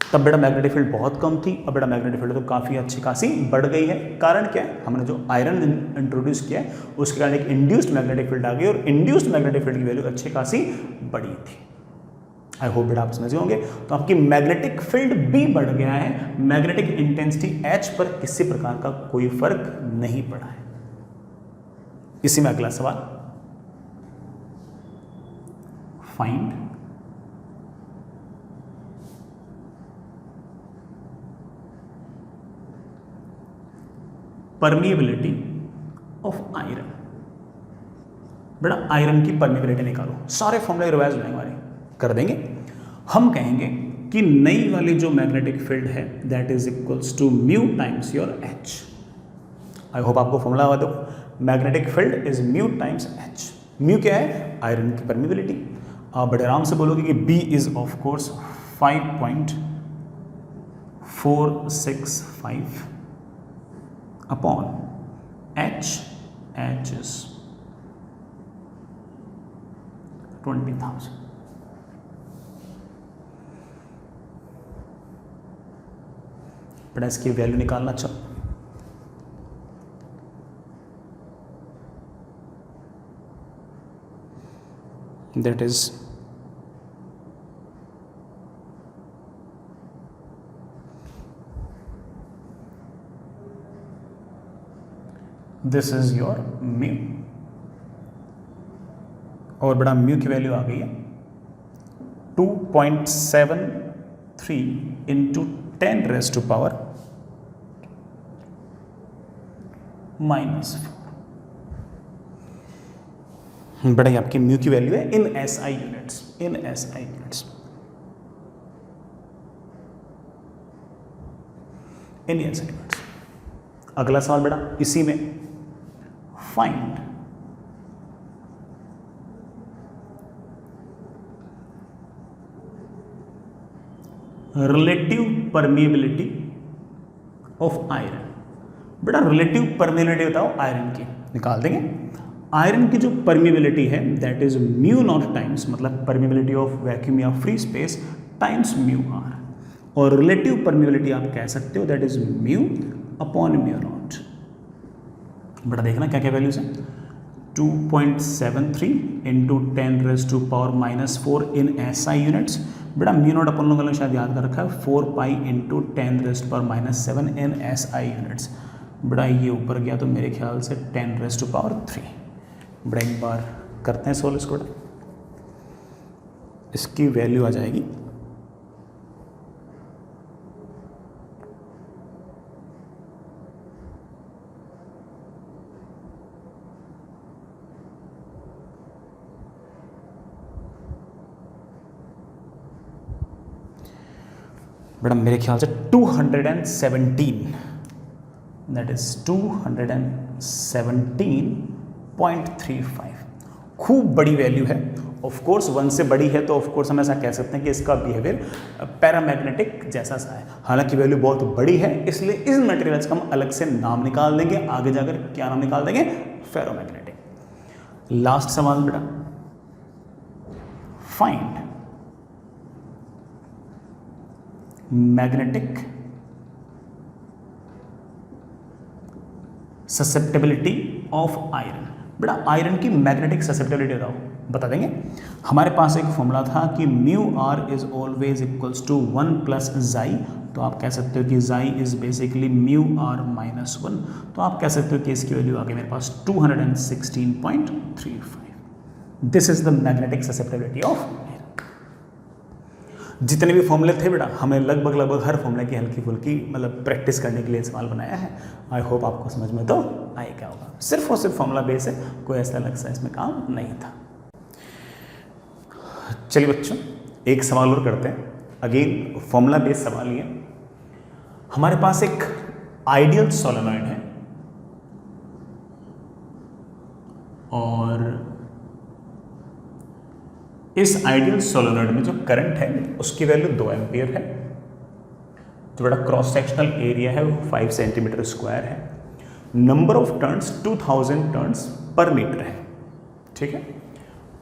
तब बेटा मैग्नेटिक फील्ड बहुत कम थी, अब बेटा मैग्नेटिक फील्ड तो काफ़ी अच्छी खासी बढ़ गई है। कारण क्या है, हमने जो आयरन इंट्रोड्यूस किया है उसके कारण एक इंड्यूस्ड मैग्नेटिक फील्ड आ गई और इंड्यूस्ड मैग्नेटिक फील्ड की वैल्यू अच्छी खासी बढ़ी थी। आई होप बेटा आप समझ होंगे। तो आपकी मैग्नेटिक फील्ड भी बढ़ गया है, मैग्नेटिक इंटेंसिटी एच पर किसी प्रकार का कोई फर्क नहीं पड़ा है। इसी में अगला सवाल, फाइंड परमिएबिलिटी ऑफ आयरन। बेटा आयरन की परमिएबिलिटी निकालो, सारे फॉर्मूले रिवाइज होंगे हमारे, कर देंगे। हम कहेंगे कि नई वाली जो मैग्नेटिक फील्ड है that is equals to mu times your H. I hope आपको फॉर्मूला बता दो, magnetic field is mu times H. Mu क्या है, आयरन की परमिएबिलिटी। आप बड़े आराम से बोलोगे कि B is of course 5.465 upon H is 20,000। बड़ा इसकी वैल्यू निकालना चाहो, that is this is your mu, और बड़ा म्यू की वैल्यू आ गई है 2.73 इंटू 10 रेज़ टू पावर -4। बड़ा आपकी म्यू की वैल्यू है in SI units, in SI units, in SI units. अगला सवाल बेटा इसी में, find relative permeability of iron. बेटा रिलेटिव परमिएबिलिटी बताओ आयरन की, निकाल देंगे। आयरन की जो परमिएबिलिटी है that is mu not times, मतलब परमिएबिलिटी ऑफ वैक्यूम या free space times mu R, और रिलेटिव परमिएबिलिटी आप कह सकते हो that is mu upon mu not. बेटा देखना क्या क्या वैल्यूज हैं, 2.73 into 10 raise to power -4 in SI units. बेटा म्यू नॉट अपन लोगों ने शायद याद कर रखा है 4 pi into 10 raise to power -7 in SI units. बेटा ये ऊपर गया तो मेरे ख्याल से 10 रेज़ टू पावर 3। बेटा एक बार करते हैं सोल्व इसको, इसकी वैल्यू आ जाएगी बेटा मेरे ख्याल से 217, दैट इज 217.35। खूब बड़ी वैल्यू है। ऑफ कोर्स 1 से बड़ी है तो ऑफ कोर्स हम ऐसा कह सकते हैं कि इसका बिहेवियर पैरामैग्नेटिक जैसा सा है। हालांकि वैल्यू बहुत बड़ी है, इसलिए इस मटेरियल्स का हम अलग से नाम निकाल देंगे। आगे जाकर क्या नाम निकाल देंगे, फेरोमैग्नेटिक। लास्ट सवाल बेटा, find magnetic susceptibility of iron. बेटा आयरन की मैग्नेटिक ससेप्टेबिलिटी बताओ, बता देंगे। हमारे पास एक फॉर्मूला था कि mu R is always equals to 1 plus chi, तो आप कह सकते हो कि जाई इज बेसिकली म्यू आर -1, तो आप कह सकते हो कि इसकी वैल्यू आ गई मेरे पास 216.35। This is the magnetic susceptibility of iron. जितने भी फॉर्मूले थे बेटा हमें लगभग हर फॉर्मूले की हल्की फुल्की मतलब प्रैक्टिस करने के लिए सवाल बनाया है। आई होप आपको समझ में तो आए क्या होगा। सिर्फ और सिर्फ फॉर्मूला बेस है, कोई ऐसा अलग सा इसमें काम नहीं था। चलिए बच्चों एक सवाल और करते हैं। अगेन फॉर्मूला बेस्ड सवाल ही है। हमारे पास एक आइडियल सोलेनॉइड है और इस आइडियल सोलेनॉइड में जो करंट है उसकी वैल्यू 2 एम्पियर है। जो बड़ा क्रॉस सेक्शनल एरिया है वो 5 सेंटीमीटर स्क्वायर है। Number of turns 2000 turns per metre है, ठीक है।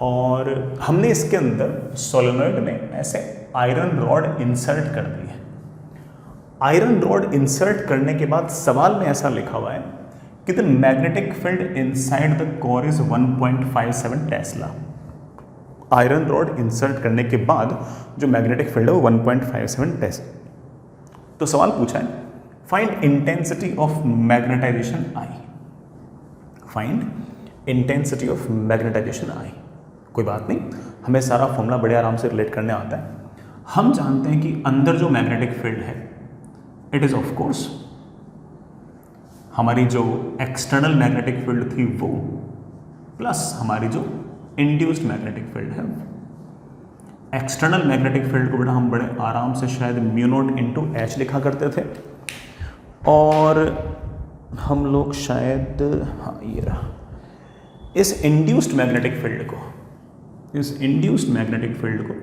और हमने इसके अंदर सोलेनॉइड में ऐसे आयरन रॉड इंसर्ट कर दी है। आयरन रॉड इंसर्ट करने के बाद सवाल में ऐसा लिखा हुआ है कि the magnetic field inside the core is 1.57 Tesla. Iron rod insert करने के बाद जो मैग्नेटिक फील्ड है वो 1.57 टेस्ला। तो सवाल पूछा है find intensity of magnetisation I. Find intensity of magnetisation I. कोई बात नहीं, हमें सारा फॉर्मूला बड़े आराम से रिलेट करने आता है। हम जानते हैं कि अंदर जो मैग्नेटिक फील्ड है इट इज ऑफ कोर्स हमारी जो एक्सटर्नल मैग्नेटिक फील्ड थी वो प्लस हमारी जो इंड्यूस्ड मैग्नेटिक फील्ड है। एक्सटर्नल मैग्नेटिक फील्ड को बेटा हम बड़े आराम से शायद म्यू नॉट इंटू एच लिखा करते थे, और हम लोग शायद हाँ ये रहा, इस इंड्यूस्ड मैग्नेटिक फील्ड को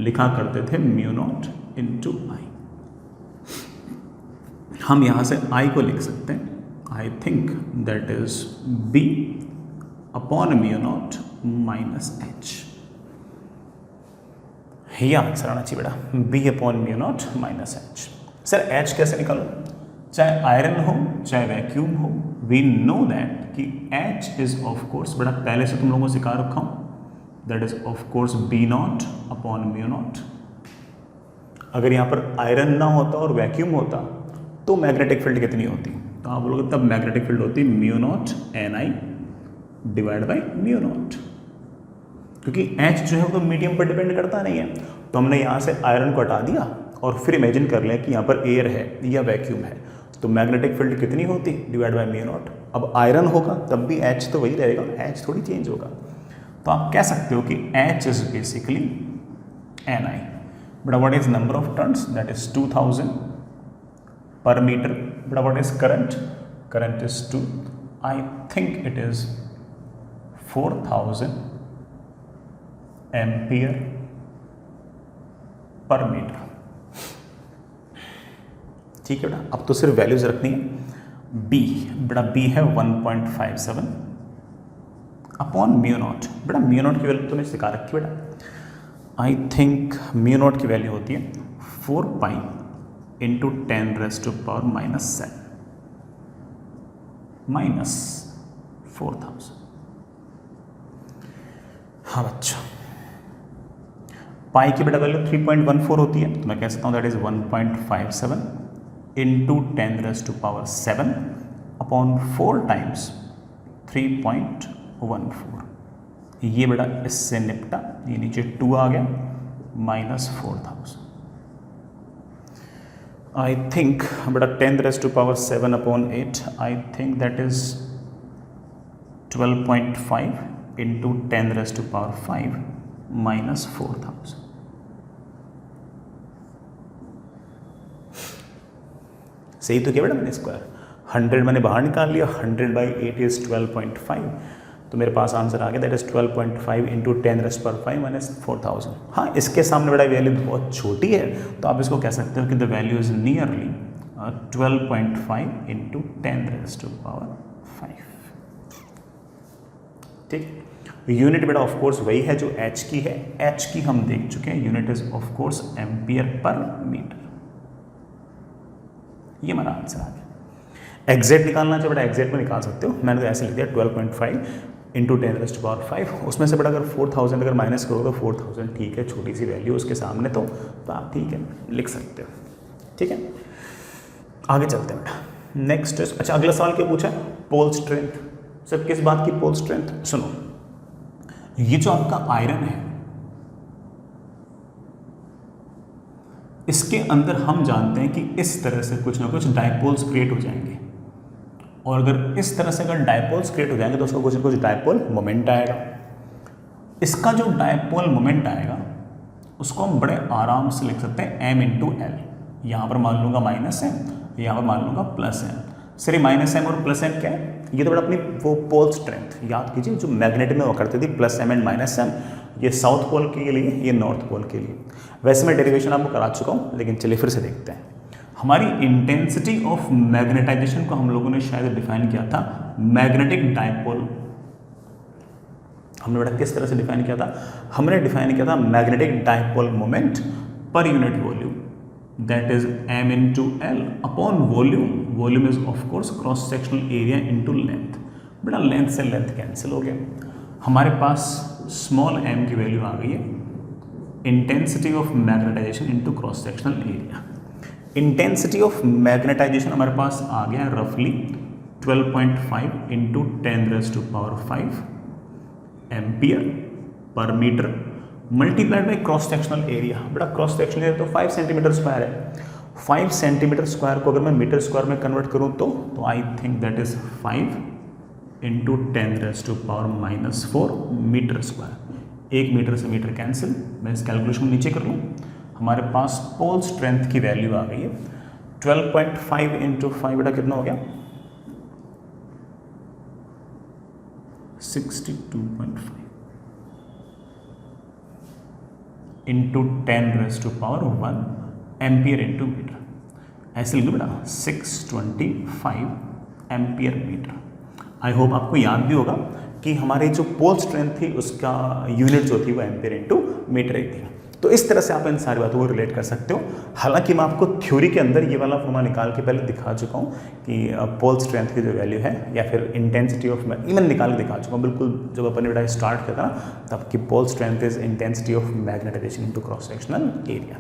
लिखा करते थे म्यू नॉट इंटू आई। हम यहाँ से आई को लिख सकते हैं, I think that is B upon mu not minus H. ये आंसर आना चाहिए बेटा, B upon mu not minus H. Sir H कैसे निकालो? चाहे आयरन हो चाहे वैक्यूम हो, वी नो दैट कि एच इज ऑफ कोर्स बेटा पहले से तुम लोगों को सिखा रखा हूँ, that is of course B not upon mu not. अगर यहाँ पर आयरन ना होता और वैक्यूम होता तो मैग्नेटिक फील्ड कितनी होती? तो आप बोलोगे तब मैग्नेटिक फील्ड होती है mu not N I divide by mu naught, क्योंकि एच जो है वो तो मीडियम पर डिपेंड करता नहीं है। तो हमने यहाँ से आयरन को हटा दिया और फिर इमेजिन कर लें कि यहाँ पर एयर है या वैक्यूम है, तो मैग्नेटिक फील्ड कितनी होती डिवाइड बाई म्यू नॉट। अब आयरन होगा तब भी एच तो वही रहेगा, एच थोड़ी चेंज होगा। तो आप कह सकते हो कि H is basically N I, but what is number of turns, that is 2000 per meter, but what is current, current is 2, I think it is 4000 ampere per meter। ठीक है बेटा, अब तो सिर्फ वैल्यूज रखनी है। B बेटा B है 1.57 अपॉन म्यू नॉट। बेटा म्यू नॉट की वैल्यू तो मैंने सिखा रखी बेटा, आई थिंक म्यू नॉट की वैल्यू होती है 4 पाई इंटू 10⁻⁻⁷ माइनस 4000। हाँ बच्चा, पाई की बेटा वैल्यू 3.14 होती है, तो मैं कह सकता हूँ that is 1.57 into 10⁻⁷ upon 4 times 3.14। ये बेटा इससे निपटा, ये नीचे 2 आ गया माइनस 4000। I think बेटा 10⁻⁷ upon 8, I think that is 12.5 into 10⁵ minus 4000। सही तो क्या बेटा मैंने स्क्वायर 100 मैंने बाहर निकाल लिया, 100/8 इज 12.5, तो मेरे पास आंसर आ गया दैट इज 12.5 इंटू 10⁻⁵ माइनस 4000। हाँ, इसके सामने बड़ा वैल्यू बहुत छोटी है, तो आप इसको कह सकते हो कि the value is nearly 12.5 into 10⁵। ठीक, यूनिट बेटा ऑफ कोर्स वही है जो एच की है, एच की हम देख चुके हैं, unit is of course ampere per metre. ये हमारा आंसर आ गया। एग्जैक्ट निकालना चाहिए बेटा, एग्जैक्ट में निकाल सकते हो, मैंने तो ऐसे लिख दिया 12.5 इंटू 10⁵। उसमें से बेटा अगर 4000 अगर माइनस करो तो 4000 ठीक है, छोटी सी वैल्यू उसके सामने, तो आप ठीक है लिख सकते हो। ठीक है, आगे चलते हैं बेटा। नेक्स्ट, अच्छा अगला सवाल क्या पूछा है, पोल स्ट्रेंथ। सर किस बात की पोल स्ट्रेंथ, सुनो, ये जो आपका आयरन है इसके अंदर हम जानते हैं कि इस तरह से कुछ ना कुछ डायपोल्स क्रिएट हो जाएंगे, और अगर इस तरह से अगर डायपोल्स क्रिएट हो जाएंगे तो उसका कुछ ना कुछ डायपोल मोमेंट आएगा। इसका जो डायपोल मोमेंट आएगा उसको हम बड़े आराम से लिख सकते हैं m इंटू एल। यहाँ पर मान लूँगा माइनस m, यहाँ पर मान लूँगा plus m। Sir minus m और प्लस m क्या है, ये तो बड़ा अपनी वो पोल स्ट्रेंथ याद कीजिए जो मैग्नेट में वो करती थी, plus m and minus m, ये साउथ पोल के लिए, ये नॉर्थ पोल के लिए। वैसे मैं डेरिवेशन आपको करा चुका हूँ, लेकिन चलिए फिर से देखते हैं। हमारी इंटेंसिटी ऑफ मैग्नेटाइजेशन को हम लोगों ने शायद डिफाइन किया था मैग्नेटिक डायपोल। हमने बेटा किस तरह से डिफाइन किया था, हमने डिफाइन किया था magnetic dipole moment per unit volume, that is m into L upon volume. Volume is of course cross sectional area into length. बेटा लेंथ से लेंथ कैंसिल हो गया, हमारे पास स्मॉल m की वैल्यू आ गई है, intensity of magnetization into cross sectional area. Intensity of magnetization हमारे पास आ गया रफली 12.5 into 10⁵ ampere per metre multiplied by cross sectional area. बेटा क्रॉस सेक्शनल एरिया तो 5 सेंटीमीटर स्क्वायर है, 5 सेंटीमीटर स्क्वायर को अगर मैं मीटर स्क्वायर में कन्वर्ट करूँ तो I think that is 5 into 10⁻⁻⁴ metre square. 1 metre से मीटर कैंसिल, मैं इस कैलकुलेशन को नीचे कर लूँ, हमारे पास पोल स्ट्रेंथ की वैल्यू आ गई है 12.5 इंटू 5 बेटा कितना हो गया 62.5 इंटू 10⁻⁻1 एम्पियर इंटू मीटर। ऐसे लिखो बेटा 625 एम्पियर मीटर। आई होप आपको याद भी होगा कि हमारी जो पोल स्ट्रेंथ थी उसका यूनिट जो थी वो एम्पियर इंटू मीटर ही थी। तो इस तरह से आप इन सारी बातों को रिलेट कर सकते हो। हालांकि मैं आपको थ्योरी के अंदर ये वाला फॉर्मूला निकाल के पहले दिखा चुका हूँ कि पोल स्ट्रेंथ की जो वैल्यू है या फिर इंटेंसिटी ऑफ इवन निकाल के दिखा चुका हूँ। बिल्कुल जब अपन ने बेटा स्टार्ट किया था तब कि pole strength is intensity of magnetization into cross sectional area.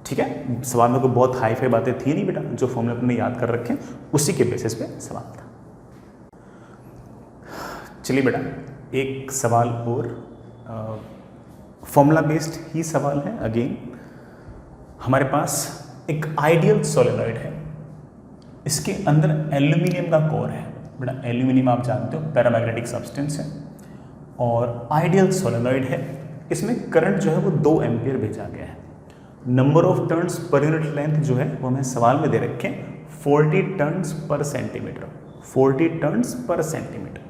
ठीक है, सवाल में कोई बहुत हाई फाई बातें थी नहीं बेटा, जो फॉर्मूला अपने याद कर रखे उसी के बेसिस पे सवाल था। चलिए बेटा एक सवाल और, फॉर्मूला बेस्ड ही सवाल है। अगेन हमारे पास एक आइडियल सोलेनॉइड है, इसके अंदर एल्यूमिनियम का कोर है बेटा। एल्यूमिनियम आप जानते हो पैरामैग्नेटिक सब्सटेंस है और आइडियल सोलेनॉइड है। इसमें करंट जो है वो 2 एम्पियर भेजा गया है। Number of turns per unit length जो है वो हमें सवाल में दे रखे 40 turns per centimetre. 40 turns per centimetre,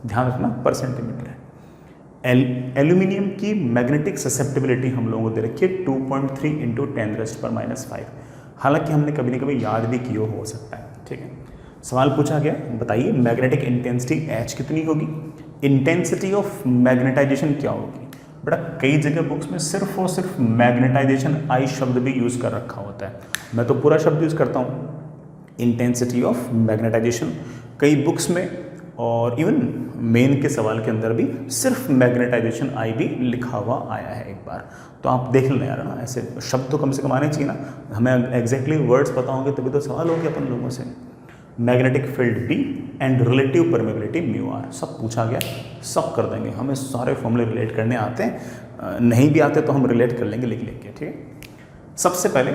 ध्यान रखना पर सेंटीमीटर है। एल्यूमिनियम की मैग्नेटिक ससेप्टिबिलिटी हम लोगों को दे रखी है 2.3 इंटू 10⁻⁵। हालांकि हमने कभी ना कभी याद भी किया हो सकता है, ठीक है। सवाल पूछा गया, बताइए मैग्नेटिक इंटेंसिटी H कितनी होगी, इंटेंसिटी ऑफ मैग्नेटाइजेशन क्या होगी। बेटा कई जगह बुक्स में सिर्फ और सिर्फ मैग्नेटाइजेशन I शब्द भी यूज़ कर रखा होता है, मैं तो पूरा शब्द यूज़ करता हूँ इंटेंसिटी ऑफ मैग्नेटाइजेशन कई बुक्स में, और इवन मेन के सवाल के अंदर भी सिर्फ मैग्नेटाइजेशन I भी लिखा हुआ आया है एक बार, तो आप देख लेना यार ना, ऐसे शब्द तो कम से कम आने चाहिए ना, हमें एग्जैक्टली वर्ड्स पता होंगे तभी तो सवाल होंगे अपन लोगों से। Magnetic field B and relative permeability μr, सब पूछा गया, सब कर देंगे, हमें सारे फॉर्मूले रिलेट करने आते हैं, नहीं भी आते तो हम रिलेट कर लेंगे लिख लिख के, ठीक है। सबसे पहले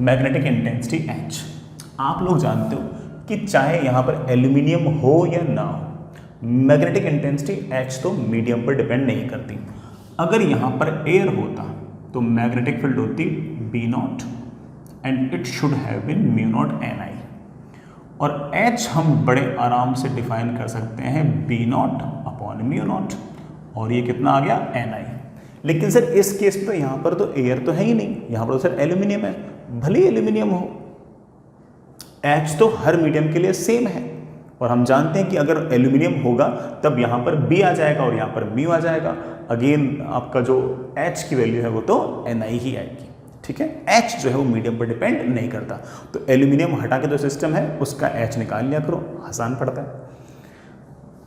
मैग्नेटिक इंटेंसिटी H, आप लोग जानते हो कि चाहे यहाँ पर एल्यूमिनियम हो या ना हो, मैग्नेटिक इंटेंसिटी H तो मीडियम पर डिपेंड नहीं करती। अगर यहाँ पर एयर होता तो मैग्नेटिक फील्ड होती B0 and it should have been μ0 Ni, और H हम बड़े आराम से डिफाइन कर सकते हैं B0 अपॉन μ0, और ये कितना आ गया Ni। लेकिन सर इस केस में तो यहाँ पर तो एयर तो है ही नहीं, यहाँ पर तो सर एल्यूमिनियम है, भले एल्यूमिनियम हो, H तो हर मीडियम के लिए सेम है, और हम जानते हैं कि अगर एल्यूमिनियम होगा तब यहाँ पर B आ जाएगा और यहाँ पर μ आ जाएगा। अगेन आपका जो H की वैल्यू है वो तो Ni ही आएगी, ठीक है। H जो है वो मीडियम पर डिपेंड नहीं करता, तो एल्यूमिनियम हटा के जो सिस्टम है उसका H निकाल लिया करो, आसान पड़ता है।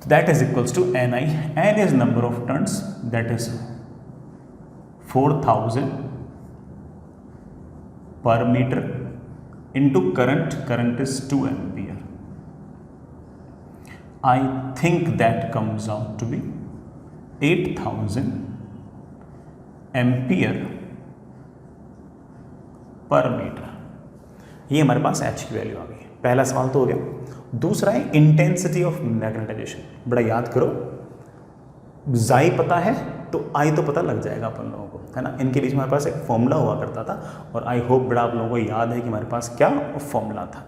That is equals to Ni, N is number of turns, that is 4000 per metre into current is 2 ampere. I think that comes out to be 8000 ampere per metre. ये हमारे पास H की वैल्यू आ गई। पहला सवाल तो हो गया। दूसरा है इंटेंसिटी ऑफ मैग्नेटाइजेशन। बड़ा याद करो, जाई पता है तो I तो पता लग जाएगा अपन लोगों को, है ना। इनके बीच में हमारे पास एक फॉर्मूला हुआ करता था, और आई होप बड़ा आप लोगों को याद है कि हमारे पास क्या फॉर्मूला था।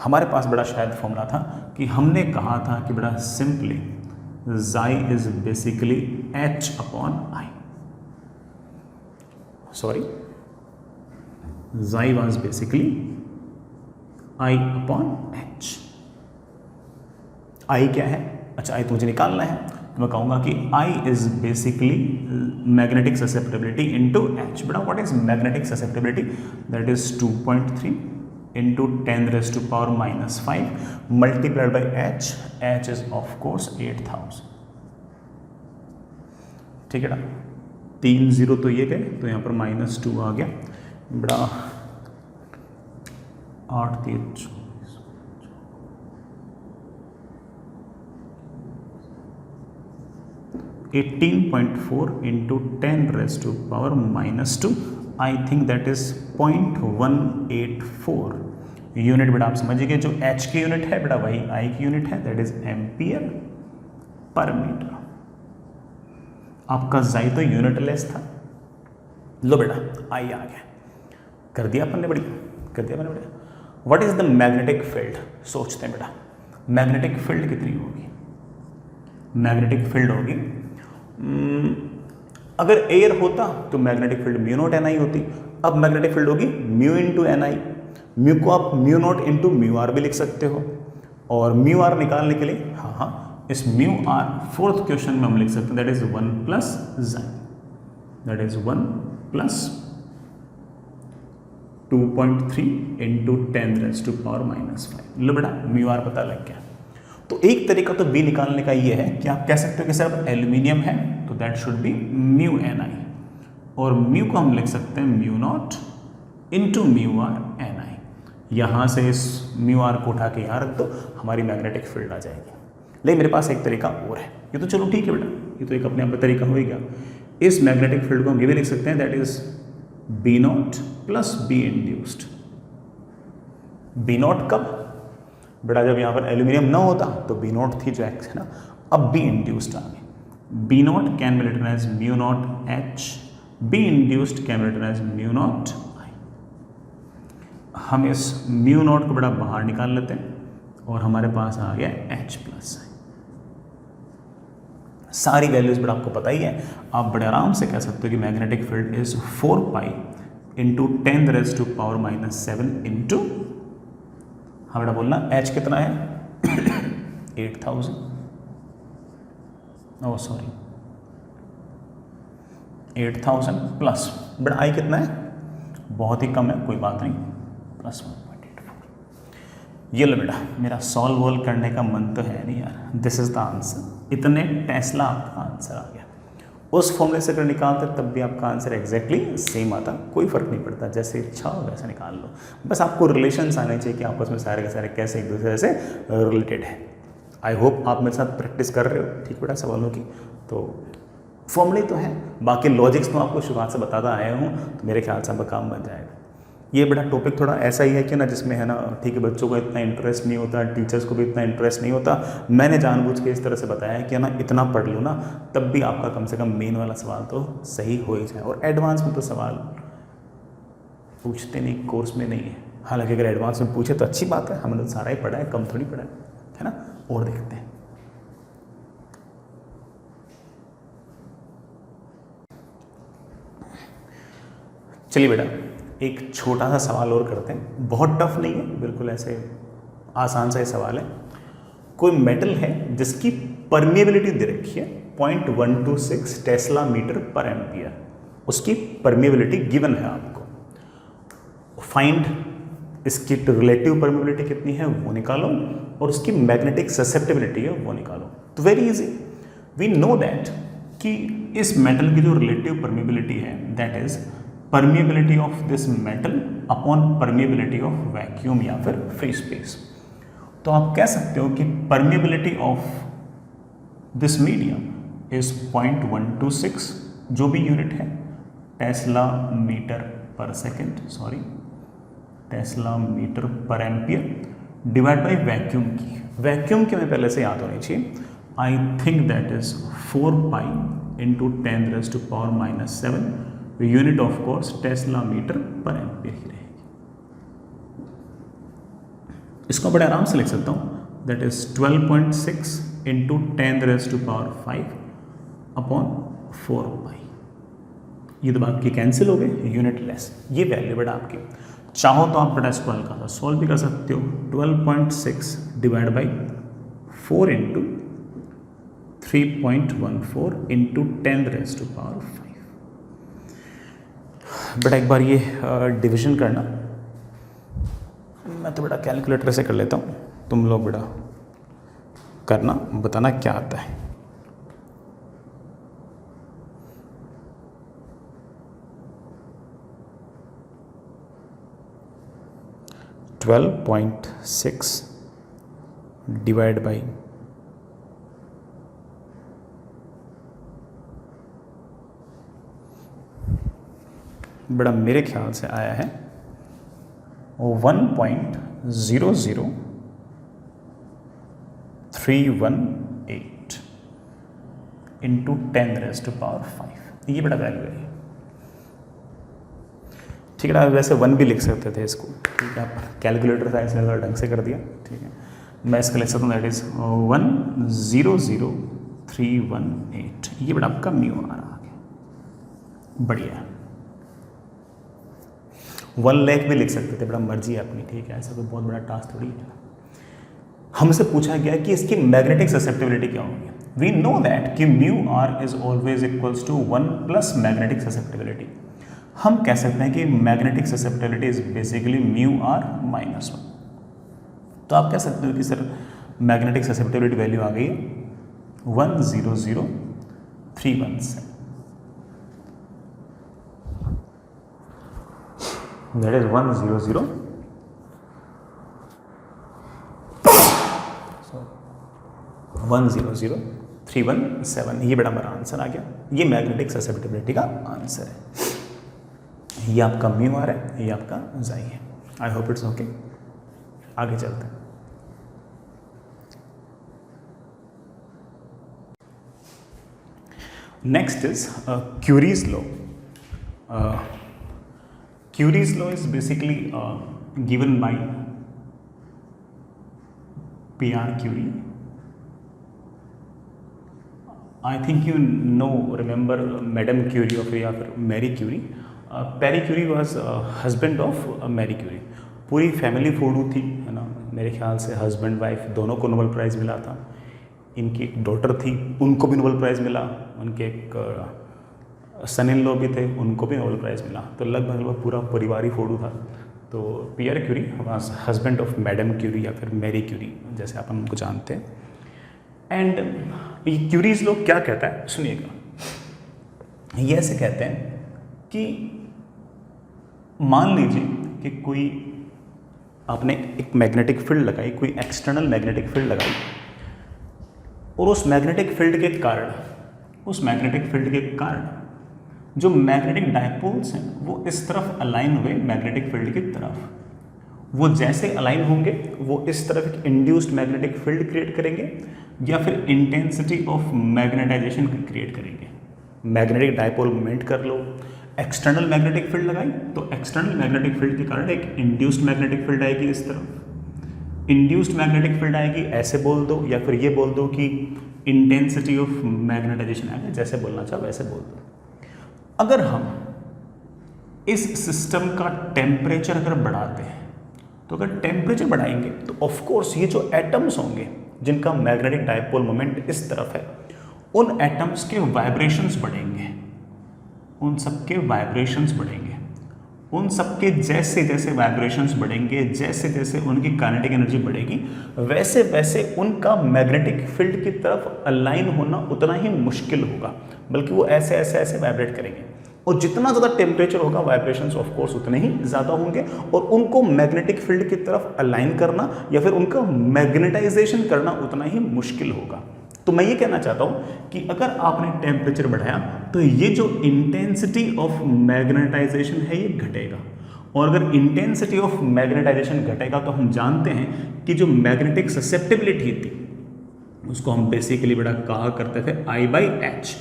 हमारे पास बड़ा शायद फॉर्मूला था कि हमने कहा था कि बड़ा simply chi is basically H upon I, sorry chi was basically I upon H। I क्या है, अच्छा I तो मुझे निकालना है, तो मैं कहूँगा कि I is basically magnetic susceptibility into H। बड़ा what is magnetic susceptibility, that is 2.3 into 10⁻⁵ multiplied by H। H is of course 8000, ठीक है ना। 3 0 तो ये गए, तो यहाँ पर -2 आ गया, बड़ा 8 3 24 18.4 into 10⁻⁻²। I think that is 0.184 unit. बेटा आप समझिए जो H की यूनिट है बेटा वही I की यूनिट है, that is ampere per metre. आपका जाई तो यूनिटलेस था, लो बेटा I आ गया, कर दिया अपन ने, बढ़िया कर दिया मैंने, बढ़िया। What is the magnetic field, सोचते हैं बेटा मैग्नेटिक फील्ड कितनी होगी। मैग्नेटिक फील्ड होगी, अगर एयर होता तो मैग्नेटिक फील्ड μ0 Ni होती, अब मैग्नेटिक फील्ड होगी μ इंटू Ni। म्यू को आप μ0 इंटू μr भी लिख सकते हो, और μr निकालने के लिए हाँ इस μr फोर्थ क्वेश्चन में हम लिख सकते हैं, दैट इज 1 प्लस जाई, दैट इज 1 प्लस 2.3 इंटू 10⁻⁻⁵। लो बेटा μr पता लग गया। तो एक तरीका तो b निकालने का ये है कि आप कह सकते हो कि सर एल्यूमिनियम है तो दैट शुड बी μ Ni, और म्यू को हम लिख सकते हैं μ0 इंटू म्यू आर एन आई। यहाँ से इस म्यू आर को उठा के यहाँ रख दो, हमारी मैग्नेटिक फील्ड आ जाएगी। लेकिन मेरे पास एक तरीका और है, ये तो चलो ठीक है बेटा, ये तो एक अपने आप में तरीका हो ही गया। इस मैग्नेटिक फील्ड को हम ये भी लिख सकते हैं, that is B not plus B induced. B not कब बेटा, जब यहाँ पर एल्यूमिनियम ना होता तो बी नॉट थी जो एक्स है ना, अब बी इंड्यूस्ड आ गई। B naught can be written as mu naught H, B induced can be written as mu naught I. हम इस म्यू नॉट को बेटा बाहर निकाल लेते हैं और हमारे पास आ गया एच प्लस आई। सारी वैल्यूज बेटा आपको पता ही है, आप बड़े आराम से कह सकते हो कि magnetic field is 4 pi into 10⁻⁻⁷ into, हाँ बेटा बोलना एच कितना है 8000, ओह सॉरी 8000 प्लस बेटा आई कितना है, बहुत ही कम है, कोई बात नहीं, प्लस 1.84। ये लो बेटा, मेरा सॉल्व वॉल्व करने का मन तो है नहीं यार, दिस इज द आंसर। इतने टेस्ला आपका आंसर आ गया। उस फॉर्मूले से अगर निकालते तब भी आपका आंसर एग्जैक्टली सेम आता, कोई फर्क नहीं पड़ता, जैसे इच्छा हो वैसे निकाल लो। बस आपको रिलेशंस आने चाहिए कि आपस में सारे के सारे कैसे एक दूसरे से रिलेटेड है। आई होप आप मेरे साथ प्रैक्टिस कर रहे हो ठीक बेटा सवालों की। तो फॉर्मूले तो हैं, बाकी लॉजिक्स तो आपको शुरुआत से बताता आया हूँ, तो मेरे ख्याल से आपका काम बन जाएगा। ये बेटा टॉपिक थोड़ा ऐसा ही है कि ना, जिसमें है ना ठीक है बच्चों को इतना इंटरेस्ट नहीं होता, टीचर्स को भी इतना इंटरेस्ट नहीं होता। मैंने जानबूझ के इस तरह से बताया है कि ना इतना पढ़ लो ना, तब भी आपका कम से कम मेन वाला सवाल तो सही हो ही जाए। और एडवांस में तो सवाल पूछते नहीं, कोर्स में नहीं है। हालांकि अगर एडवांस में पूछे तो अच्छी बात है, हमने तो सारा ही पढ़ा है, कम थोड़ी पढ़ा है ना। और देखते हैं, चलिए बेटा एक छोटा सा सवाल और करते हैं, बहुत टफ नहीं है, बिल्कुल ऐसे आसान सा ही सवाल है। कोई मेटल है जिसकी परमिएबिलिटी दे रखी है 0.126 टेस्ला मीटर पर एम्पियर, उसकी परमिएबिलिटी गिवन है आपको। फाइंड इसकी रिलेटिव परमिएबिलिटी कितनी है वो निकालो, और उसकी मैग्नेटिक ससेप्टिबिलिटी है वो निकालो। तो very easy, we know that कि इस मेटल की जो रिलेटिव परमिएबिलिटी है that is permeability of this metal upon permeability of vacuum या फिर फ्री स्पेस। तो आप कह सकते हो कि permeability of this medium is 0.126, जो भी यूनिट है tesla metre per second, sorry tesla metre per ampere, divide by vacuum की। वैक्यूम की हमें पहले से याद होनी चाहिए, I think that is 4 pi into 10⁻⁻⁷, unit of course tesla metre per ampere ही रहेगी। इसको बड़े आराम से लिख सकता हूँ, that is 12.6 into 10⁻⁵ upon 4 pi. ये तो आपकी कैंसिल हो गए, यूनिट लेस, ये वैल्यू बेटा आपकी। चाहो तो आप बेटा इसको हल्का सा सॉल्व भी कर सकते हो, 12.6 डिवाइड बाई 4 इंटू 3.14 इंटू 10⁻⁵। बेटा एक बार ये डिवीजन करना, मैं तो बेटा कैलकुलेटर से कर लेता हूँ, तुम लोग बेटा करना, बताना क्या आता है। $12.6 डिवाइड बाई बड़ा मेरे ख्याल से आया है 1.00318 इंटू 10⁻⁵। ये बड़ा वैल्यू है, ठीक है। वैसे 1 भी लिख सकते थे इसको, ठीक है, आप कैलकुलेटर साइंस में ढंग से कर दिया, ठीक है। मैं इसका लिख सकता हूँ, दैट इज 1.00318। ये बड़ा आपका म्यू आ रहा है, बढ़िया। 1 लाख भी लिख सकते थे, बड़ा मर्जी है अपनी, ठीक है, ऐसा कोई बहुत बड़ा टास्क थोड़ी है। हमसे पूछा गया कि इसकी मैग्नेटिक ससेप्टिबिलिटी क्या होगी। वी नो दैट कि mu R is always equals to 1 plus magnetic susceptibility. हम कह सकते हैं कि magnetic susceptibility is basically mu R -1। तो आप कह सकते हो कि सर मैग्नेटिक ससेप्टिबिलिटी वैल्यू आ गई है 100,317। That is 100 100,317। ये बड़ा हमारा आंसर आ गया। ये मैग्नेटिक ससेप्टिबिलिटी का आंसर है। ये आपका म्यू आर है, ये आपका जाई है। I hope it's okay. आगे चलते हैं। Next is Curie's law. Curie's law is basically given by Pierre Curie. I think you know remember madam Curie of या फिर Marie Curie. Pierre Curie was husband of Marie Curie. पूरी family फूडू थी, है ना। मेरे ख्याल से हस्बैंड वाइफ दोनों को नोबेल प्राइज़ मिला था। इनकी एक डॉटर थी, उनको भी नोबेल प्राइज़ मिला। उनके एक सन इन लॉ भी थे, उनको भी नोबेल प्राइज़ मिला। तो लगभग पूरा परिवार ही फूडू था। तो Pierre Curie was husband of madam Curie या फिर मैरी क्यूरी, जैसे आप उनको जानते हैं। एंड ये क्यूरीज लॉ क्या कहता है, सुनिएगा। ये ऐसे कहते हैं कि मान लीजिए कि कोई आपने एक मैग्नेटिक फील्ड लगाई, कोई एक्सटर्नल मैग्नेटिक फील्ड लगाई, और उस मैग्नेटिक फील्ड के कारण जो मैग्नेटिक डायपोल्स हैं वो इस तरफ अलाइन हुए मैग्नेटिक फील्ड की तरफ। वो जैसे अलाइन होंगे वो इस तरफ एक इंड्यूस्ड मैग्नेटिक फील्ड क्रिएट करेंगे या फिर इंटेंसिटी ऑफ मैग्नेटाइजेशन क्रिएट करेंगे। मैग्नेटिक डायपोल मोमेंट कर लो, एक्सटर्नल मैग्नेटिक फील्ड लगाई तो एक्सटर्नल मैग्नेटिक फील्ड के कारण एक इंड्यूस्ड मैग्नेटिक फील्ड आएगी इस तरफ। इंड्यूस्ड मैग्नेटिक फील्ड आएगी, ऐसे बोल दो, या फिर ये बोल दो कि इंटेंसिटी ऑफ मैग्नेटाइजेशन आएगा, जैसे बोलना चाहो वैसे बोल दो। अगर हम इस सिस्टम का टेम्परेचर अगर बढ़ाते हैं, तो अगर टेम्परेचर बढ़ाएंगे तो ऑफ कोर्स ये जो एटम्स होंगे जिनका मैग्नेटिक डायपोल मोमेंट इस तरफ है, उन एटम्स के वाइब्रेशंस बढ़ेंगे, उन सबके वाइब्रेशंस बढ़ेंगे। उन सबके जैसे जैसे वाइब्रेशंस बढ़ेंगे, जैसे जैसे उनकी काइनेटिक एनर्जी बढ़ेगी, वैसे वैसे उनका मैग्नेटिक फील्ड की तरफ अलाइन होना उतना ही मुश्किल होगा, बल्कि वो ऐसे ऐसे ऐसे वाइब्रेट करेंगे। और जितना ज़्यादा टेम्परेचर होगा वाइब्रेशंस ऑफ कोर्स उतने ही ज़्यादा होंगे, और उनको मैग्नेटिक फील्ड की तरफ अलाइन करना या फिर उनका मैग्नेटाइजेशन करना उतना ही मुश्किल होगा। तो मैं ये कहना चाहता हूँ कि अगर आपने टेम्परेचर बढ़ाया तो ये जो इंटेंसिटी ऑफ मैग्नेटाइजेशन है ये घटेगा, और अगर इंटेंसिटी ऑफ मैग्नेटाइजेशन घटेगा तो हम जानते हैं कि जो मैग्नेटिक ससेप्टिबिलिटी थी उसको हम बेसिकली बड़ा कहा करते थे I/H।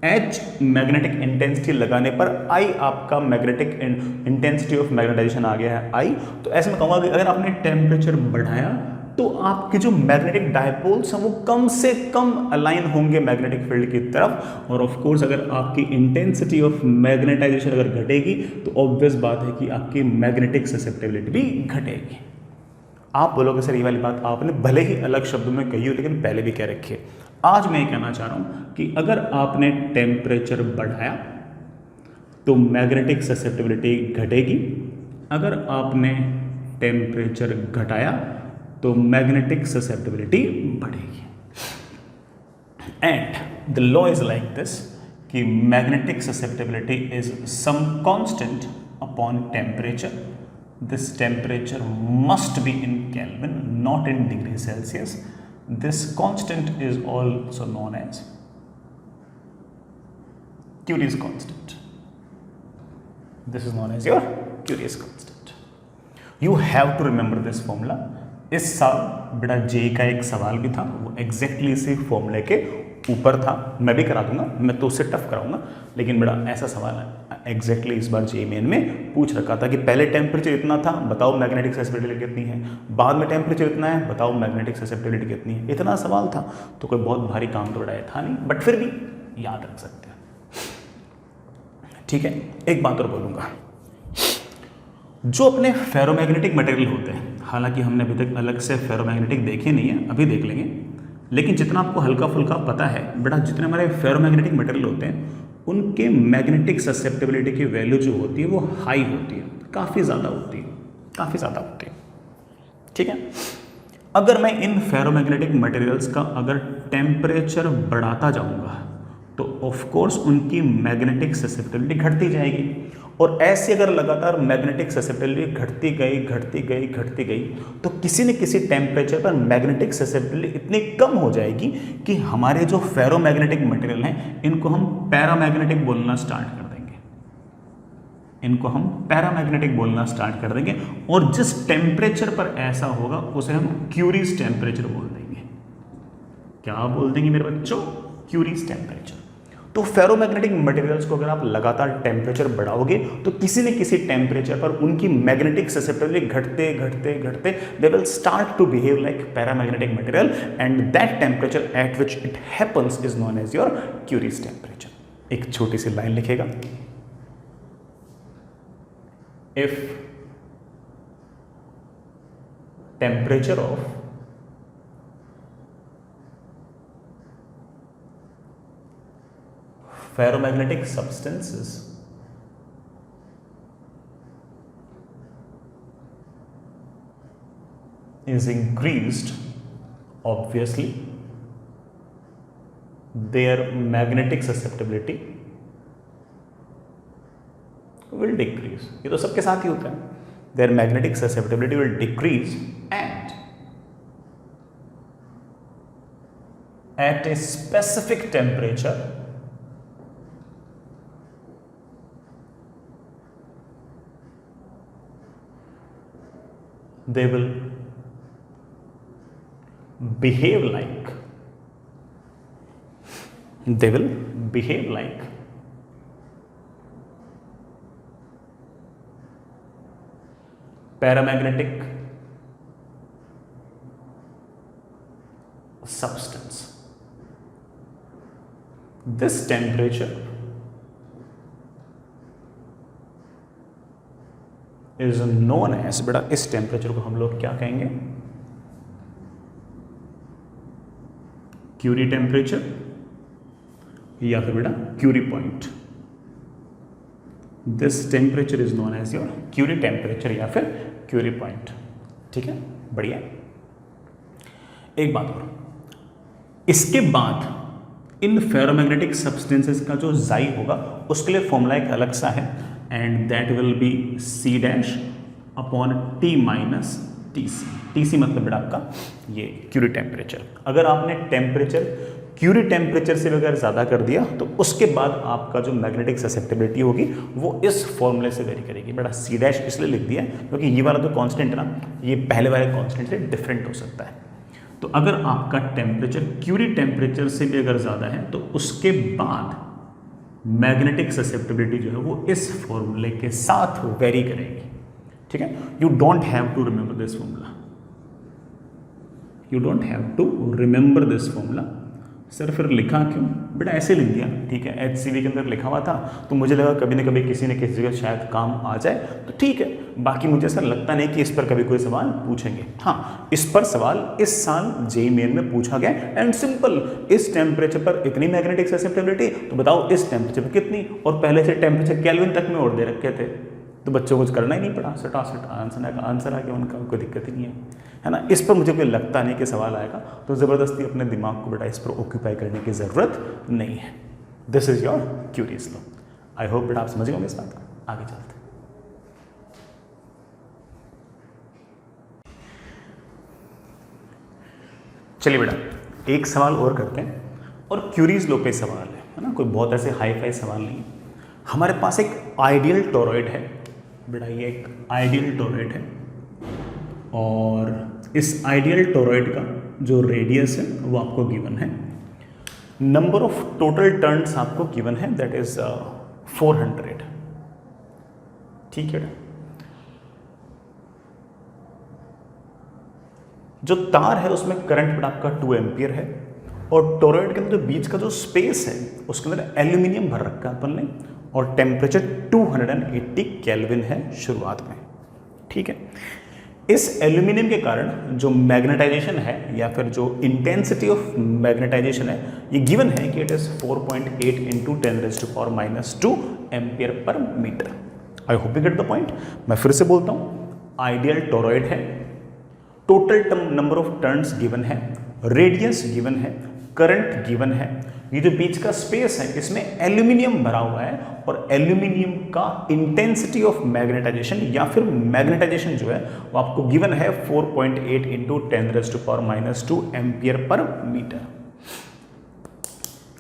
H मैग्नेटिक इंटेंसिटी लगाने पर I आपका मैग्नेटिक इंटेंसिटी ऑफ मैग्नेटाइजेशन आ गया है I। तो ऐसे में कहूँगा कि अगर आपने टेम्परेचर बढ़ाया तो आपके जो मैग्नेटिक डायपोल्स हैं वो कम से कम अलाइन होंगे मैग्नेटिक फील्ड की तरफ, और ऑफ कोर्स अगर आपकी इंटेंसिटी ऑफ मैग्नेटाइजेशन अगर घटेगी तो ऑब्वियस बात है कि आपकी मैग्नेटिक ससेप्टिबिलिटी भी घटेगी। आप बोलोगे सर ये वाली बात आपने भले ही अलग शब्दों में कही हो लेकिन पहले भी कह रखी है। आज मैं ये कहना चाह रहा हूँ कि अगर आपने टेम्परेचर बढ़ाया तो मैग्नेटिक ससेप्टिबिलिटी घटेगी, अगर आपने टेम्परेचर घटाया तो मैग्नेटिक ससेप्टिबिलिटी बढ़ेगी। And the law is like this कि magnetic susceptibility is some constant upon temperature. This temperature must be in kelvin, not in degree Celsius. This constant is also known as Curie's constant. This is known as your Curie's constant. You have to remember this formula. इस साल बेटा JEE का एक सवाल भी था, वो exactly इसी फॉर्मूले के ऊपर था। मैं भी करा दूंगा, मैं तो उससे टफ कराऊंगा, लेकिन बेटा ऐसा सवाल है एग्जैक्टली इस बार जेई मेन में पूछ रखा था कि पहले टेम्परेचर इतना था, बताओ मैग्नेटिक ससेप्टिबिलिटी कितनी है, बाद में टेम्परेचर इतना है, बताओ मैग्नेटिक ससेप्टिबिलिटी कितनी है। इतना सवाल था तो कोई बहुत भारी काम तो बेटा था नहीं, बट फिर भी याद रख सकते हैं। ठीक है, एक बात और बोलूँगा, जो अपने फेरोमैग्नेटिक मटेरियल होते हैं, हालांकि हमने अभी तक अलग से फेरोमैग्नेटिक देखे नहीं है, अभी देख लेंगे, लेकिन जितना आपको हल्का फुल्का पता है बेटा, जितने हमारे फेरोमैग्नेटिक मटेरियल होते हैं उनके मैग्नेटिक ससेप्टिबिलिटी की वैल्यू जो होती है वो हाई होती है, काफ़ी ज़्यादा होती है, काफ़ी ज़्यादा होती है। ठीक है, अगर मैं इन फेरोमैग्नेटिक मटेरियल्स का अगर टेम्परेचर बढ़ाता जाऊँगा तो ऑफ कोर्स उनकी मैग्नेटिक ससेप्टिबिलिटी घटती जाएगी, और ऐसे अगर लगातार मैग्नेटिक ससेप्टिबिलिटी घटती गई तो किसी न किसी टेम्परेचर पर मैग्नेटिक ससेप्टिबिलिटी इतनी कम हो जाएगी कि हमारे जो फेरोमैग्नेटिक मटेरियल हैं इनको हम पैरामैग्नेटिक बोलना स्टार्ट कर देंगे। और जिस टेम्परेचर पर ऐसा होगा उसे हम क्यूरीज टेम्परेचर बोल देंगे। क्या बोल देंगे मेरे बच्चों? Curies temperature. तो फेरोमैग्नेटिक मटेरियल्स को अगर आप लगातार टेम्परेचर बढ़ाओगे तो किसी न किसी टेम्परेचर पर उनकी मैग्नेटिक ससेप्टिबिलिटी घटते they will start to behave like paramagnetic material and that temperature at which it happens is known as your Curie's temperature. एक छोटी सी लाइन लिखेगा, if temperature of ferromagnetic substances is increased, obviously their magnetic susceptibility will decrease। ये तो सबके साथ ही होता है। Their magnetic susceptibility will decrease and at a specific temperature they will behave like paramagnetic substance। This temperature is known as, बेटा इस temperature को हम लोग क्या कहेंगे? क्यूरी टेम्परेचर या फिर बेटा Curie point. This temperature is known as your Curie temperature या फिर क्यूरी पॉइंट। ठीक है, बढ़िया। एक बात और, इसके बाद इन फेरोमैग्नेटिक सब्सटेंसेस का जो जाई होगा उसके लिए फॉर्मूला एक अलग सा है and that will B C dash upon T minus TC। TC मतलब बेटा आपका ये क्यूरी टेम्परेचर। अगर आपने टेम्परेचर क्यूरी टेम्परेचर से अगर ज़्यादा कर दिया तो उसके बाद आपका जो मैग्नेटिक ससेप्टिबिलिटी होगी वो इस फॉर्मूले से वेरी करेगी। बेटा C डैश इसलिए लिख दिया क्योंकि ये वाला जो कांस्टेंट है ना, ये पहले वाले कांस्टेंट से डिफरेंट हो सकता है। तो अगर आपका टेम्परेचर क्यूरी टेम्परेचर से भी अगर ज़्यादा है तो उसके बाद मैग्नेटिक ससेप्टिबिलिटी जो है वो इस फॉर्मूले के साथ वेरी करेगी। ठीक है, you don't have to remember this formula. Sir फिर लिखा क्यों? बेटा ऐसे लिख दिया, ठीक है, HCV के अंदर लिखा हुआ था तो मुझे लगा कभी ना कभी किसी न किसी जगह शायद काम आ जाए तो ठीक है। बाकी मुझे ऐसा लगता नहीं कि इस पर कभी कोई सवाल पूछेंगे। हाँ, इस पर सवाल इस साल JEE मेन में पूछा गया एंड सिंपल, इस टेम्परेचर पर इतनी मैग्नेटिक ससेप्टिबिलिटी तो बताओ इस टेम्परेचर पर कितनी, और पहले से टेम्परेचर केल्विन तक में और दे रखे थे तो बच्चों को कुछ करना ही नहीं पड़ा, सटासट आंसर आ गया उनका, कोई दिक्कत ही नहीं है ना। इस पर मुझे कोई लगता नहीं कि सवाल आएगा तो ज़बरदस्ती अपने दिमाग को बेटा इस पर ऑक्यूपाई करने की ज़रूरत नहीं है। This is your curies law. I hope बेटा आप समझ गए इस बात को। आगे चलते चलिए बेटा एक सवाल और करते हैं और क्यूरीज लॉ पे सवाल है ना, कोई बहुत ऐसे हाई फाई सवाल नहीं है। हमारे पास एक आइडियल टोरॉइड है बेटा, ये एक आइडियल टोरॉइड है और इस आइडियल टोरॉइड का जो रेडियस है वो आपको गिवन है। नंबर ऑफ टोटल टर्न्स आपको गिवन है, दैट इज 400। ठीक है, जो तार है उसमें करंट बेटा आपका 2 एम्पियर है और टोरॉइड के अंदर बीच का जो स्पेस है उसके अंदर एल्यूमिनियम भर रखा है अपन ने और टेम्परेचर 280 केल्विन है शुरुआत में। ठीक है, इस एल्यूमिनियम के कारण जो मैग्नेटाइजेशन है या फिर जो इंटेंसिटी ऑफ मैग्नेटाइजेशन है ये गिवन है कि it is 4.8 into 10⁻⁻² ampere per metre. I hope you get the point. मैं फिर से बोलता हूँ, आइडियल टोरॉइड है, total number of turns given है, रेडियस गिवन है, करंट गिवन है, ये जो बीच का स्पेस है इसमें एल्यूमिनियम भरा हुआ है और एल्यूमिनियम का इंटेंसिटी ऑफ मैग्नेटाइजेशन या फिर मैग्नेटाइजेशन जो है वो आपको गिवन है 4.8 इंटू 10⁻⁻² एम्पियर पर मीटर।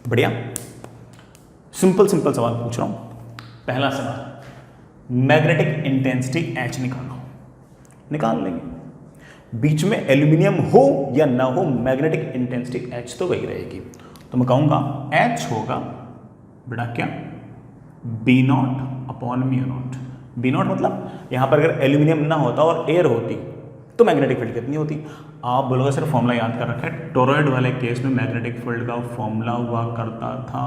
बढ़िया, सिंपल सवाल पूछ रहा हूं। पहला सवाल, मैग्नेटिक इंटेंसिटी H निकाल लेंगे। बीच में एल्यूमिनियम हो या ना हो, मैग्नेटिक इंटेंसिटी H तो वही रहेगी। तो मैं कहूंगा H होगा बेटा क्या, B0 अपॉन μ0। B0 मतलब यहां पर अगर एल्यूमिनियम ना होता और एयर होती तो मैग्नेटिक फील्ड कितनी होती। आप बोलोगे सर फॉर्मूला याद कर रखा है, टोरॉइड वाले केस में मैग्नेटिक फील्ड का फॉर्मूला हुआ करता था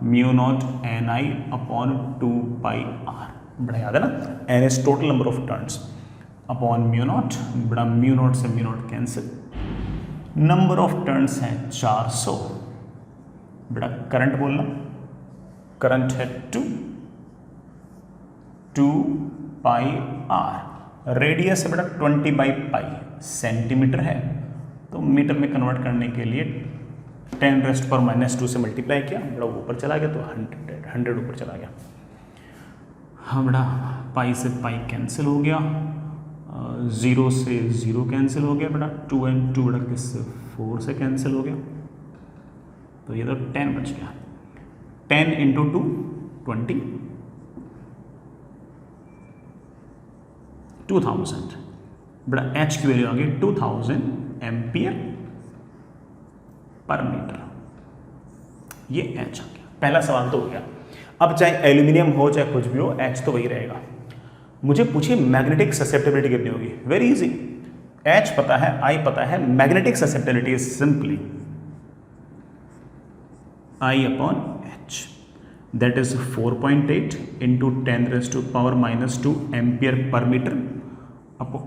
μ0 Ni अपॉन 2πr। बड़ा याद है ना, N is total number of turns upon μ0, बड़ा μ0 से μ0 कैंसिल, नंबर ऑफ टर्न्स है 400। बड़ा करंट बोलना, करंट है 2πr, रेडियस है बड़ा 20/π, सेंटीमीटर है तो मीटर में कन्वर्ट करने के लिए 10⁻⁻² से मल्टीप्लाई किया, बड़ा ऊपर चला गया तो 100 ऊपर चला गया। हाँ बड़ा पाई से पाई कैंसिल हो गया, 0 से 0 कैंसिल हो गया बेटा, 2 and 2 बड़ा किससे 4 से कैंसिल हो गया, तो ये तो 10 बच गया। 10 इंटू 2 20, 2000 बड़ा H की वैल्यू आ गई 2000 एम्पियर पर मीटर, ये H आ गया। पहला सवाल तो हो गया। अब चाहे एल्यूमिनियम हो चाहे कुछ भी हो, H तो वही रहेगा। मुझे पूछिए मैग्नेटिक ससेप्टिबिलिटी कितनी होगी, वेरी इजी, H पता है, I पता है, magnetic susceptibility is simply I upon H, that is 4.8 into 10⁻⁻² ampere per metre अपो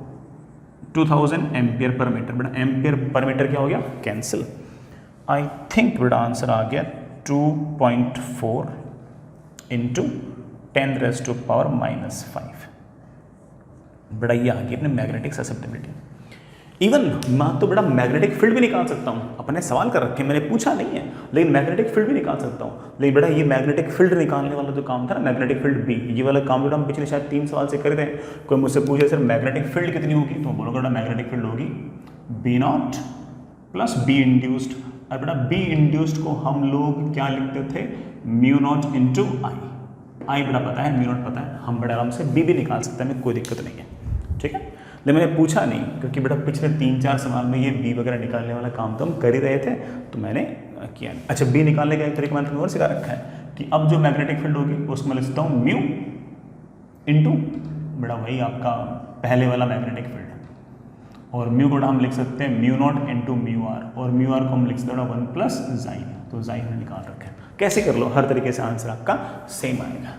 2000 ampere per metre. बेटा एम्पियर पर मीटर क्या हो गया, कैंसिल। आई थिंक बेटा आंसर आ गया 2.4 इंटू 10⁻⁻⁵। बड़ा ये आ गई अपने मैग्नेटिक ससेप्टिबिलिटी। इवन मैं तो बड़ा मैग्नेटिक फील्ड भी निकाल सकता हूँ, अपने सवाल कर रखे, मैंने पूछा नहीं है, लेकिन मैग्नेटिक फील्ड भी निकाल सकता हूँ। लेकिन बेटा ये मैग्नेटिक फील्ड निकालने वाला जो काम था ना, मैग्नेटिक फील्ड बी, ये वाला काम जो हम पिछले शायद 3 सवाल से कर रहे हैं। कोई मुझसे पूछे सर मैग्नेटिक फील्ड कितनी होगी, तो बोलोगे बेटा मैग्नेटिक फील्ड होगी B0 प्लस B इंड्यूस्ड। और बेटा B इंड्यूस्ड को हम लोग क्या लिखते थे, μ0 इंटू आई बेटा पता है, μ0 पता है, हम बड़े आराम से B भी निकाल सकते हैं, कोई दिक्कत नहीं है, ठीक है। लेकिन मैंने पूछा नहीं क्योंकि बेटा पिछले 3-4 सवाल में ये B वगैरह निकालने वाला काम तो हम कर ही रहे थे, तो मैंने किया नहीं। अच्छा, B निकालने का एक तरीका मैंने तुम्हें और सिखा रखा है कि अब जो मैग्नेटिक फील्ड होगी उसको मैं लिखता हूँ म्यू इंटू बेटा वही आपका पहले वाला मैग्नेटिक फील्ड, और म्यू को हम लिख सकते हैं μ0 इंटू μr, और μr को हम लिख सकते हैं 1 प्लस जाइन, तो जाइन में निकाल रखा है। कैसे कर लो, हर तरीके से आंसर आपका सेम आएगा।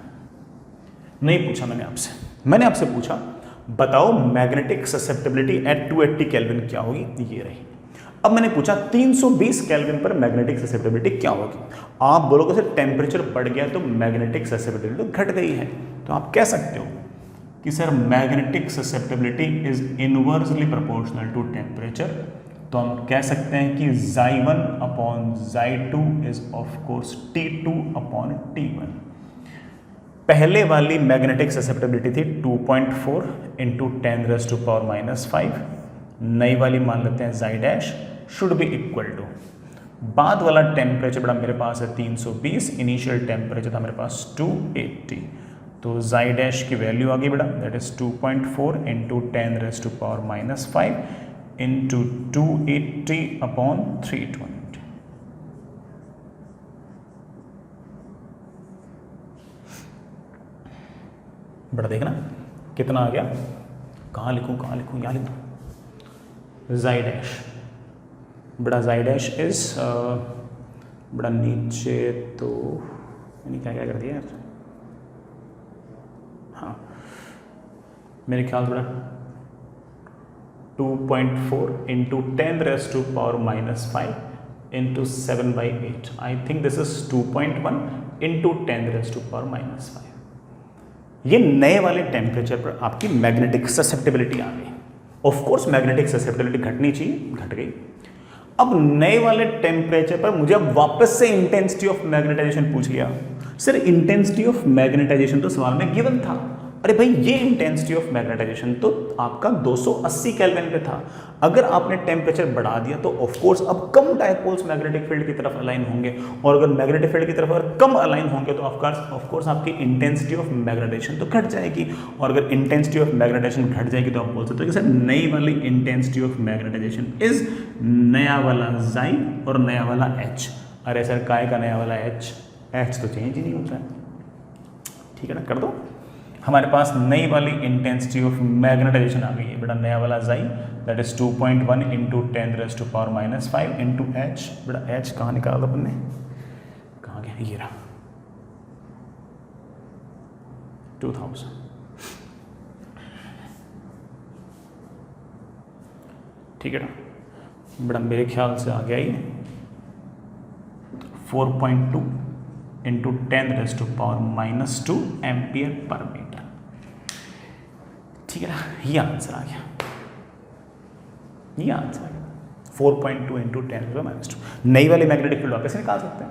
नहीं पूछा मैंने आपसे पूछा बताओ मैग्नेटिक ससेप्टिबिलिटी एट 280 केल्विन क्या होगी, ये रही। अब मैंने पूछा 320 केल्विन पर मैग्नेटिक ससेप्टिबिलिटी क्या होगी। आप बोलोगे सर टेम्परेचर बढ़ गया तो मैग्नेटिक ससेप्टिबिलिटी घट गई है, तो आप कह सकते हो कि sir magnetic susceptibility is inversely proportional to temperature, तो हम कह सकते हैं कि Xi1 upon Xi2 is of course T2 upon T1। पहले वाली मैग्नेटिक ससेप्टिबिलिटी थी 2.4 इंटू 10⁻⁻⁵, नई वाली मान लेते हैं Xi dash should be equal to, बाद वाला टेम्परेचर बड़ा मेरे पास है 320, इनिशियल टेम्परेचर था मेरे पास 280, तो Xi डैश की वैल्यू आ गई बेटा that is 2.4 into 10⁻⁵ into 280 upon 320। बड़ा देखना कितना आ गया, कहाँ लिखूँ यहाँ लिख दो। Xi डैश बड़ा Xi डैश इज बड़ा नीचे तो मैंने क्या कर दिया यार, हाँ मेरे ख्याल से बड़ा 2.4 into 10⁻⁻⁵ into 7/8, I think this is 2.1 into 10⁻⁻⁵। ये नए वाले टेम्परेचर पर आपकी मैग्नेटिक ससेप्टिबिलिटी आ गई। ऑफ कोर्स मैग्नेटिक ससेप्टिबिलिटी घटनी चाहिए, घट गई। अब नए वाले टेम्परेचर पर मुझे अब वापस से इंटेंसिटी ऑफ मैग्नेटाइजेशन पूछ लिया। सर इंटेंसिटी ऑफ मैग्नेटाइजेशन तो सवाल में गिवन था। अरे भाई ये इंटेंसिटी ऑफ मैग्नेटाइजेशन तो आपका 280 केल्विन पे था। अगर आपने टेम्परेचर बढ़ा दिया तो ऑफ कोर्स अब कम डायपोल्स मैग्नेटिक फील्ड की तरफ अलाइन होंगे, और अगर मैग्नेटिक फील्ड की तरफ अगर कम अलाइन होंगे तो ऑफ कोर्स आपकी इंटेंसिटी ऑफ मैग्नेटाइजेशन तो घट जाएगी। और अगर इंटेंसिटी ऑफ मैग्नेटाइजेशन घट जाएगी तो आप बोल सकते हो कि सर नई वाली इंटेंसिटी ऑफ मैग्नेटाइजेशन इज नया वाला जाई और नया वाला एच। अरे सर काय का नया वाला एच तो चेंज ही नहीं होता है। ठीक है ना, कर दो। हमारे पास नई वाली इंटेंसिटी ऑफ मैग्नेटाइजेशन आ गई है बेटा, नया वाला जाई that is 2.1 into 10⁻⁵ into H. बेटा एच कहाँ निकाला अपन ने, कहाँ गया, ये रहा 2000। ठीक है ना बेटा, मेरे ख्याल से आ गया ये 4.2 इंटू 10⁻⁻² एम्पियर पर मीटर। ठीक है ना, ये आंसर आ गया, ये आंसर आ गया 4.2 इंटू 10⁻²। नई वाली मैग्नेटिक फील्ड वापस निकाल सकते हैं,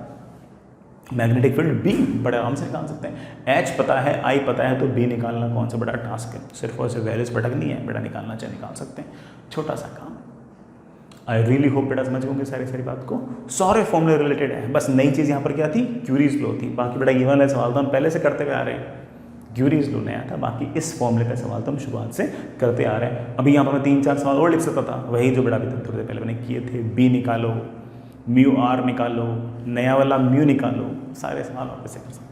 मैग्नेटिक फील्ड बी बड़े आराम से निकाल सकते हैं। एच पता है, आई पता है, तो बी निकालना कौन सा बड़ा टास्क है, सिर्फ और सिर्फ वैल्यूज भटकनी है बेटा, निकालना चाहे निकाल सकते हैं, छोटा सा काम। आई रियली होप बेटा समझ गए सारी बात को, सारे फॉर्मूले रिलेटेड है। बस नई चीज़ यहाँ पर क्या थी, क्यूरीज लॉ थी। बाकी बेटा ये वाला सवाल तो हम पहले से करते हुए आ रहे हैं, क्यूरीज लॉ नया था, बाकी इस फॉर्मूले का सवाल तो हम शुरुआत से करते आ रहे हैं। अभी यहाँ पर मैं 3-4 सवाल और लिख सकता था, वही जो बेटा अभी थोड़ी देर पहले मैंने किए थे। बी निकालो, म्यू आर निकालो, नया वाला म्यू निकालो, सारे सवाल वापस से कर सकते।